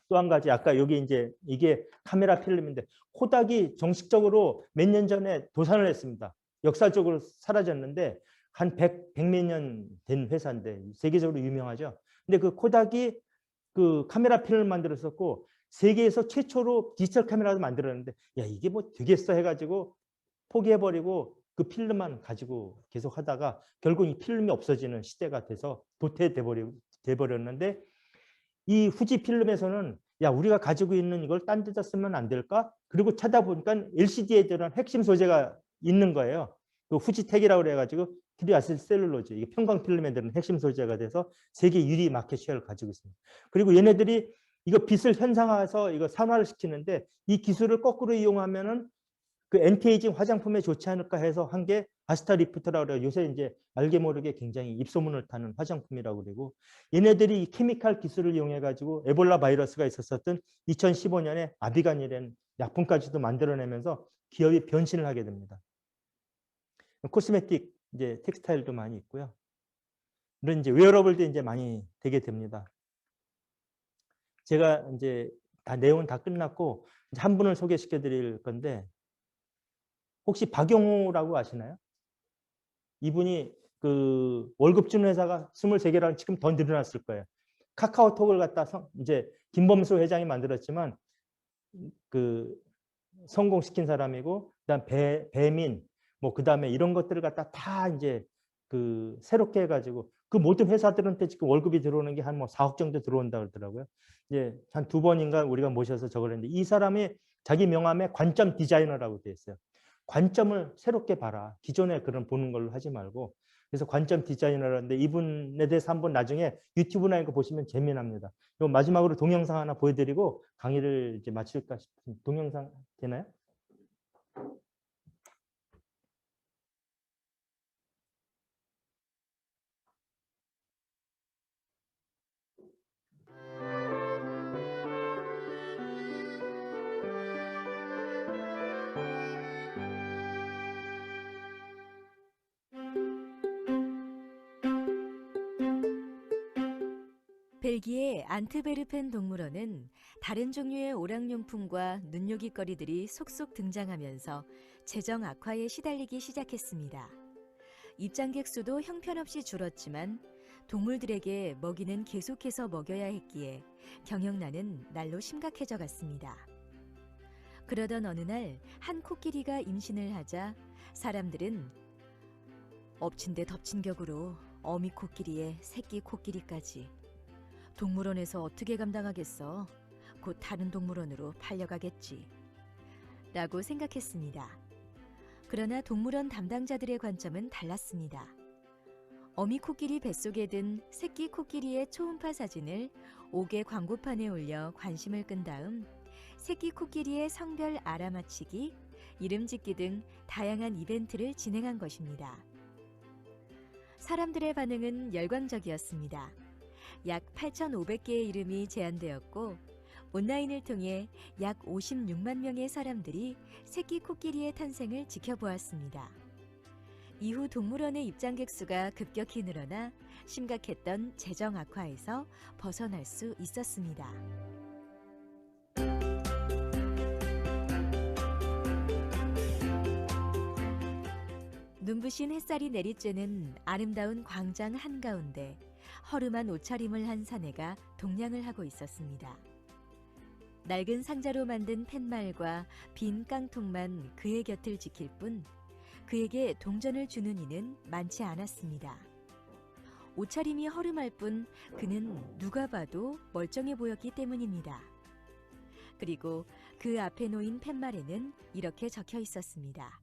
또 한 가지 아까 여기 이제 이게 카메라 필름인데 코닥이 정식적으로 몇 년 전에 도산을 했습니다. 역사적으로 사라졌는데 한 100몇 년 된 회사인데 세계적으로 유명하죠. 근데 그 코닥이 그 카메라 필름을 만들었었고 세계에서 최초로 디지털 카메라도 만들었는데 이게 뭐 되겠어 해가지고 포기해버리고 그 필름만 가지고 계속 하다가 결국 이 필름이 없어지는 시대가 돼서 도태돼버렸는데 이 후지 필름에서는 우리가 가지고 있는 이걸 딴 데다 쓰면 안 될까? 그리고 찾아보니까 LCD에 들어간 핵심 소재가 있는 거예요. 그 후지텍이라고 그래가지고 트리아실셀룰로즈, 이게 평광 필름에 들어간 핵심 소재가 돼서 세계 유리 마켓 쉐어를 가지고 있습니다. 그리고 얘네들이 이거 빛을 현상화해서 이거 산화를 시키는데 이 기술을 거꾸로 이용하면은 그 엔티에이징 화장품에 좋지 않을까 해서 한 게 아스타 리프트라고 그래요. 요새 이제 알게 모르게 굉장히 입소문을 타는 화장품이라고 그러고 얘네들이 이 케미칼 기술을 이용해 가지고 에볼라 바이러스가 있었던 2015년에 아비간이라는 약품까지도 만들어내면서 기업이 변신을 하게 됩니다. 코스메틱 이제 텍스타일도 많이 있고요. 이런 이제 웨어러블도 이제 많이 되게 됩니다. 제가 이제 내용은 다 끝났고 이제 한 분을 소개시켜 드릴 건데 혹시 박용우라고 아시나요? 이분이 그 월급 주는 회사가 23개라는 지금 더 늘어났을 거예요. 카카오톡을 갖다 이제 김범수 회장이 만들었지만 그 성공시킨 사람이고 그다음 배민 뭐 그다음에 이런 것들을 갖다 다 이제 그 새롭게 해가지고 그 모든 회사들한테 지금 월급이 들어오는 게 한 뭐 4억 정도 들어온다 그러더라고요. 이제 한 2번인가 우리가 모셔서 저걸 했는데 이 사람이 자기 명함에 관점 디자이너라고 돼 있어요. 관점을 새롭게 봐라. 기존에 그런 보는 걸로 하지 말고. 그래서 관점 디자이너라는데 이분에 대해서 한번 나중에 유튜브나 이거 보시면 재미납니다. 마지막으로 동영상 하나 보여드리고 강의를 이제 마칠까 싶은 동영상 되나요? 벨기에 안트베르펜 동물원은 다른 종류의 오락용품과 눈요깃거리들이 속속 등장하면서 재정 악화에 시달리기 시작했습니다. 입장객 수도 형편없이 줄었지만 동물들에게 먹이는 계속해서 먹여야 했기에 경영난은 날로 심각해져 갔습니다. 그러던 어느 날 한 코끼리가 임신을 하자 사람들은 엎친 데 덮친 격으로 어미 코끼리에 새끼 코끼리까지 동물원에서 어떻게 감당하겠어? 곧 다른 동물원으로 팔려가겠지. 라고 생각했습니다. 그러나 동물원 담당자들의 관점은 달랐습니다. 어미 코끼리 뱃속에 든 새끼 코끼리의 초음파 사진을 옥의 광고판에 올려 관심을 끈 다음 새끼 코끼리의 성별 알아맞히기, 이름 짓기 등 다양한 이벤트를 진행한 것입니다. 사람들의 반응은 열광적이었습니다. 약 8,500개의 이름이 제안되었고 온라인을 통해 약 56만 명의 사람들이 새끼 코끼리의 탄생을 지켜보았습니다. 이후 동물원의 입장객 수가 급격히 늘어나 심각했던 재정 악화에서 벗어날 수 있었습니다. 눈부신 햇살이 내리쬐는 아름다운 광장 한가운데 허름한 옷차림을 한 사내가 동냥을 하고 있었습니다. 낡은 상자로 만든 팻말과 빈 깡통만 그의 곁을 지킬 뿐 그에게 동전을 주는 이는 많지 않았습니다. 옷차림이 허름할 뿐 그는 누가 봐도 멀쩡해 보였기 때문입니다. 그리고 그 앞에 놓인 팻말에는 이렇게 적혀 있었습니다.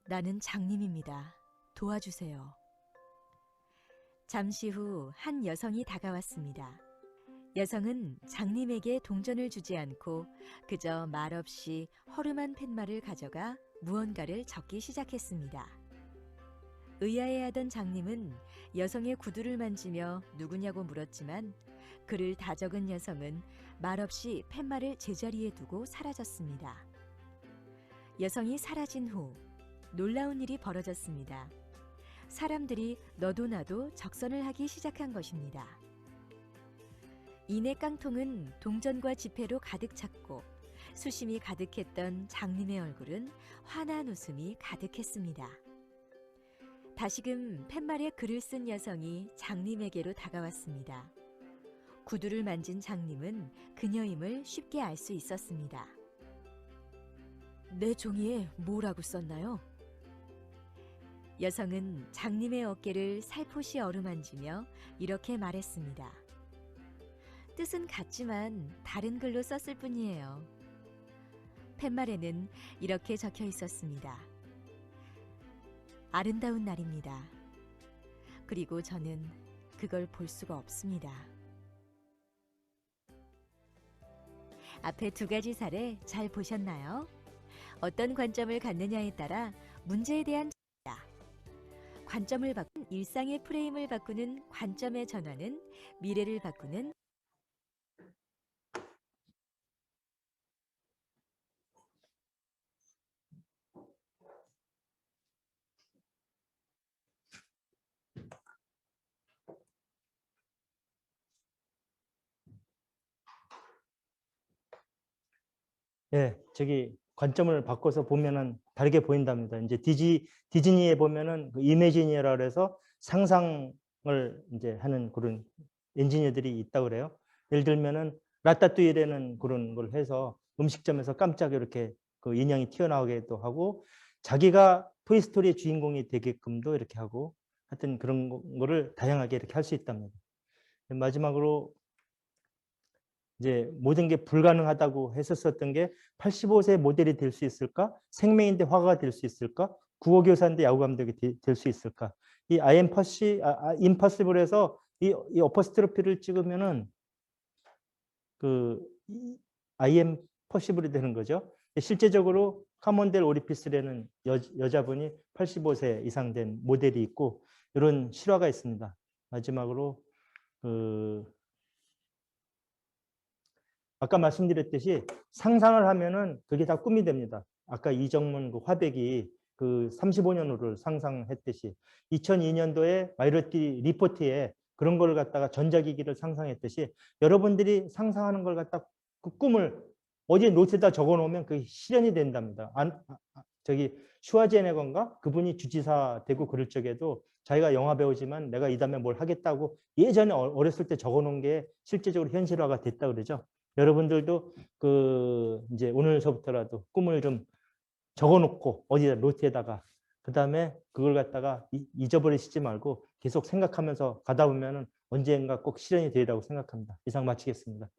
나는 장님입니다. 도와주세요. 잠시 후 한 여성이 다가왔습니다. 여성은 장님에게 동전을 주지 않고 그저 말없이 허름한 팻말을 가져가 무언가를 적기 시작했습니다. 의아해하던 장님은 여성의 구두를 만지며 누구냐고 물었지만 그를 다 적은 여성은 말없이 팻말을 제자리에 두고 사라졌습니다. 여성이 사라진 후 놀라운 일이 벌어졌습니다. 사람들이 너도 나도 적선을 하기 시작한 것입니다. 이내 깡통은 동전과 지폐로 가득 찼고 수심이 가득했던 장님의 얼굴은 환한 웃음이 가득했습니다. 다시금 팻말에 글을 쓴 여성이 장님에게로 다가왔습니다. 구두를 만진 장님은 그녀임을 쉽게 알 수 있었습니다. 내 종이에 뭐라고 썼나요? 여성은 장님의 어깨를 살포시 어루만지며 이렇게 말했습니다. 뜻은 같지만 다른 글로 썼을 뿐이에요. 팻말에는 이렇게 적혀 있었습니다. 아름다운 날입니다. 그리고 저는 그걸 볼 수가 없습니다. 앞에 두 가지 사례 잘 보셨나요? 어떤 관점을 갖느냐에 따라 문제에 대한 관점을 바꾼 일상의 프레임을 바꾸는 관점의 전환은 미래를 바꾸는 예, 저기 관점을 바꿔서 보면은 다르게 보인답니다. 이제 디즈니에 보면은 그 이미지니어라 그래서 상상을 이제 하는 그런 엔지니어들이 있다고 그래요. 예를 들면은 라따뚜이라는 그런 걸 해서 음식점에서 깜짝 이렇게 그 인형이 튀어나오기도 하고 자기가 토이스토리의 주인공이 되게끔도 이렇게 하고 하여튼 그런 거를 다양하게 이렇게 할 수 있답니다. 마지막으로 이제 모든 게 불가능하다고 했었던 게 85세 모델이 될 수 있을까? 생명인데 화가가 될 수 있을까? 국어교사인데 야구 감독이 될 수 있을까? 이 임퍼시블에서 이 어퍼스트로피를 찍으면은 그 IM 퍼시블이 되는 거죠. 실제적으로 카몬델 오리피스라는 여자분이 85세 이상 된 모델이 있고 이런 실화가 있습니다. 마지막으로 아까 말씀드렸듯이 상상을 하면은 그게 다 꿈이 됩니다. 아까 이정문 그 화백이 그 35년 후를 상상했듯이 2002년도에 마이너리티 리포트에 그런 걸 갖다가 전자기기를 상상했듯이 여러분들이 상상하는 걸 갖다 그 꿈을 어디에 노트에다 적어 놓으면 그게 실현이 된답니다. 저기 슈와제네거인가 그분이 주지사 되고 그럴 적에도 자기가 영화 배우지만 내가 이 다음에 뭘 하겠다고 예전에 어렸을 때 적어 놓은 게 실제적으로 현실화가 됐다 그러죠. 여러분들도 그 이제 오늘서부터라도 꿈을 좀 적어놓고 어디다 노트에다가 그 다음에 그걸 갖다가 잊어버리시지 말고 계속 생각하면서 가다 보면은 언젠가 꼭 실현이 되리라고 생각합니다. 이상 마치겠습니다.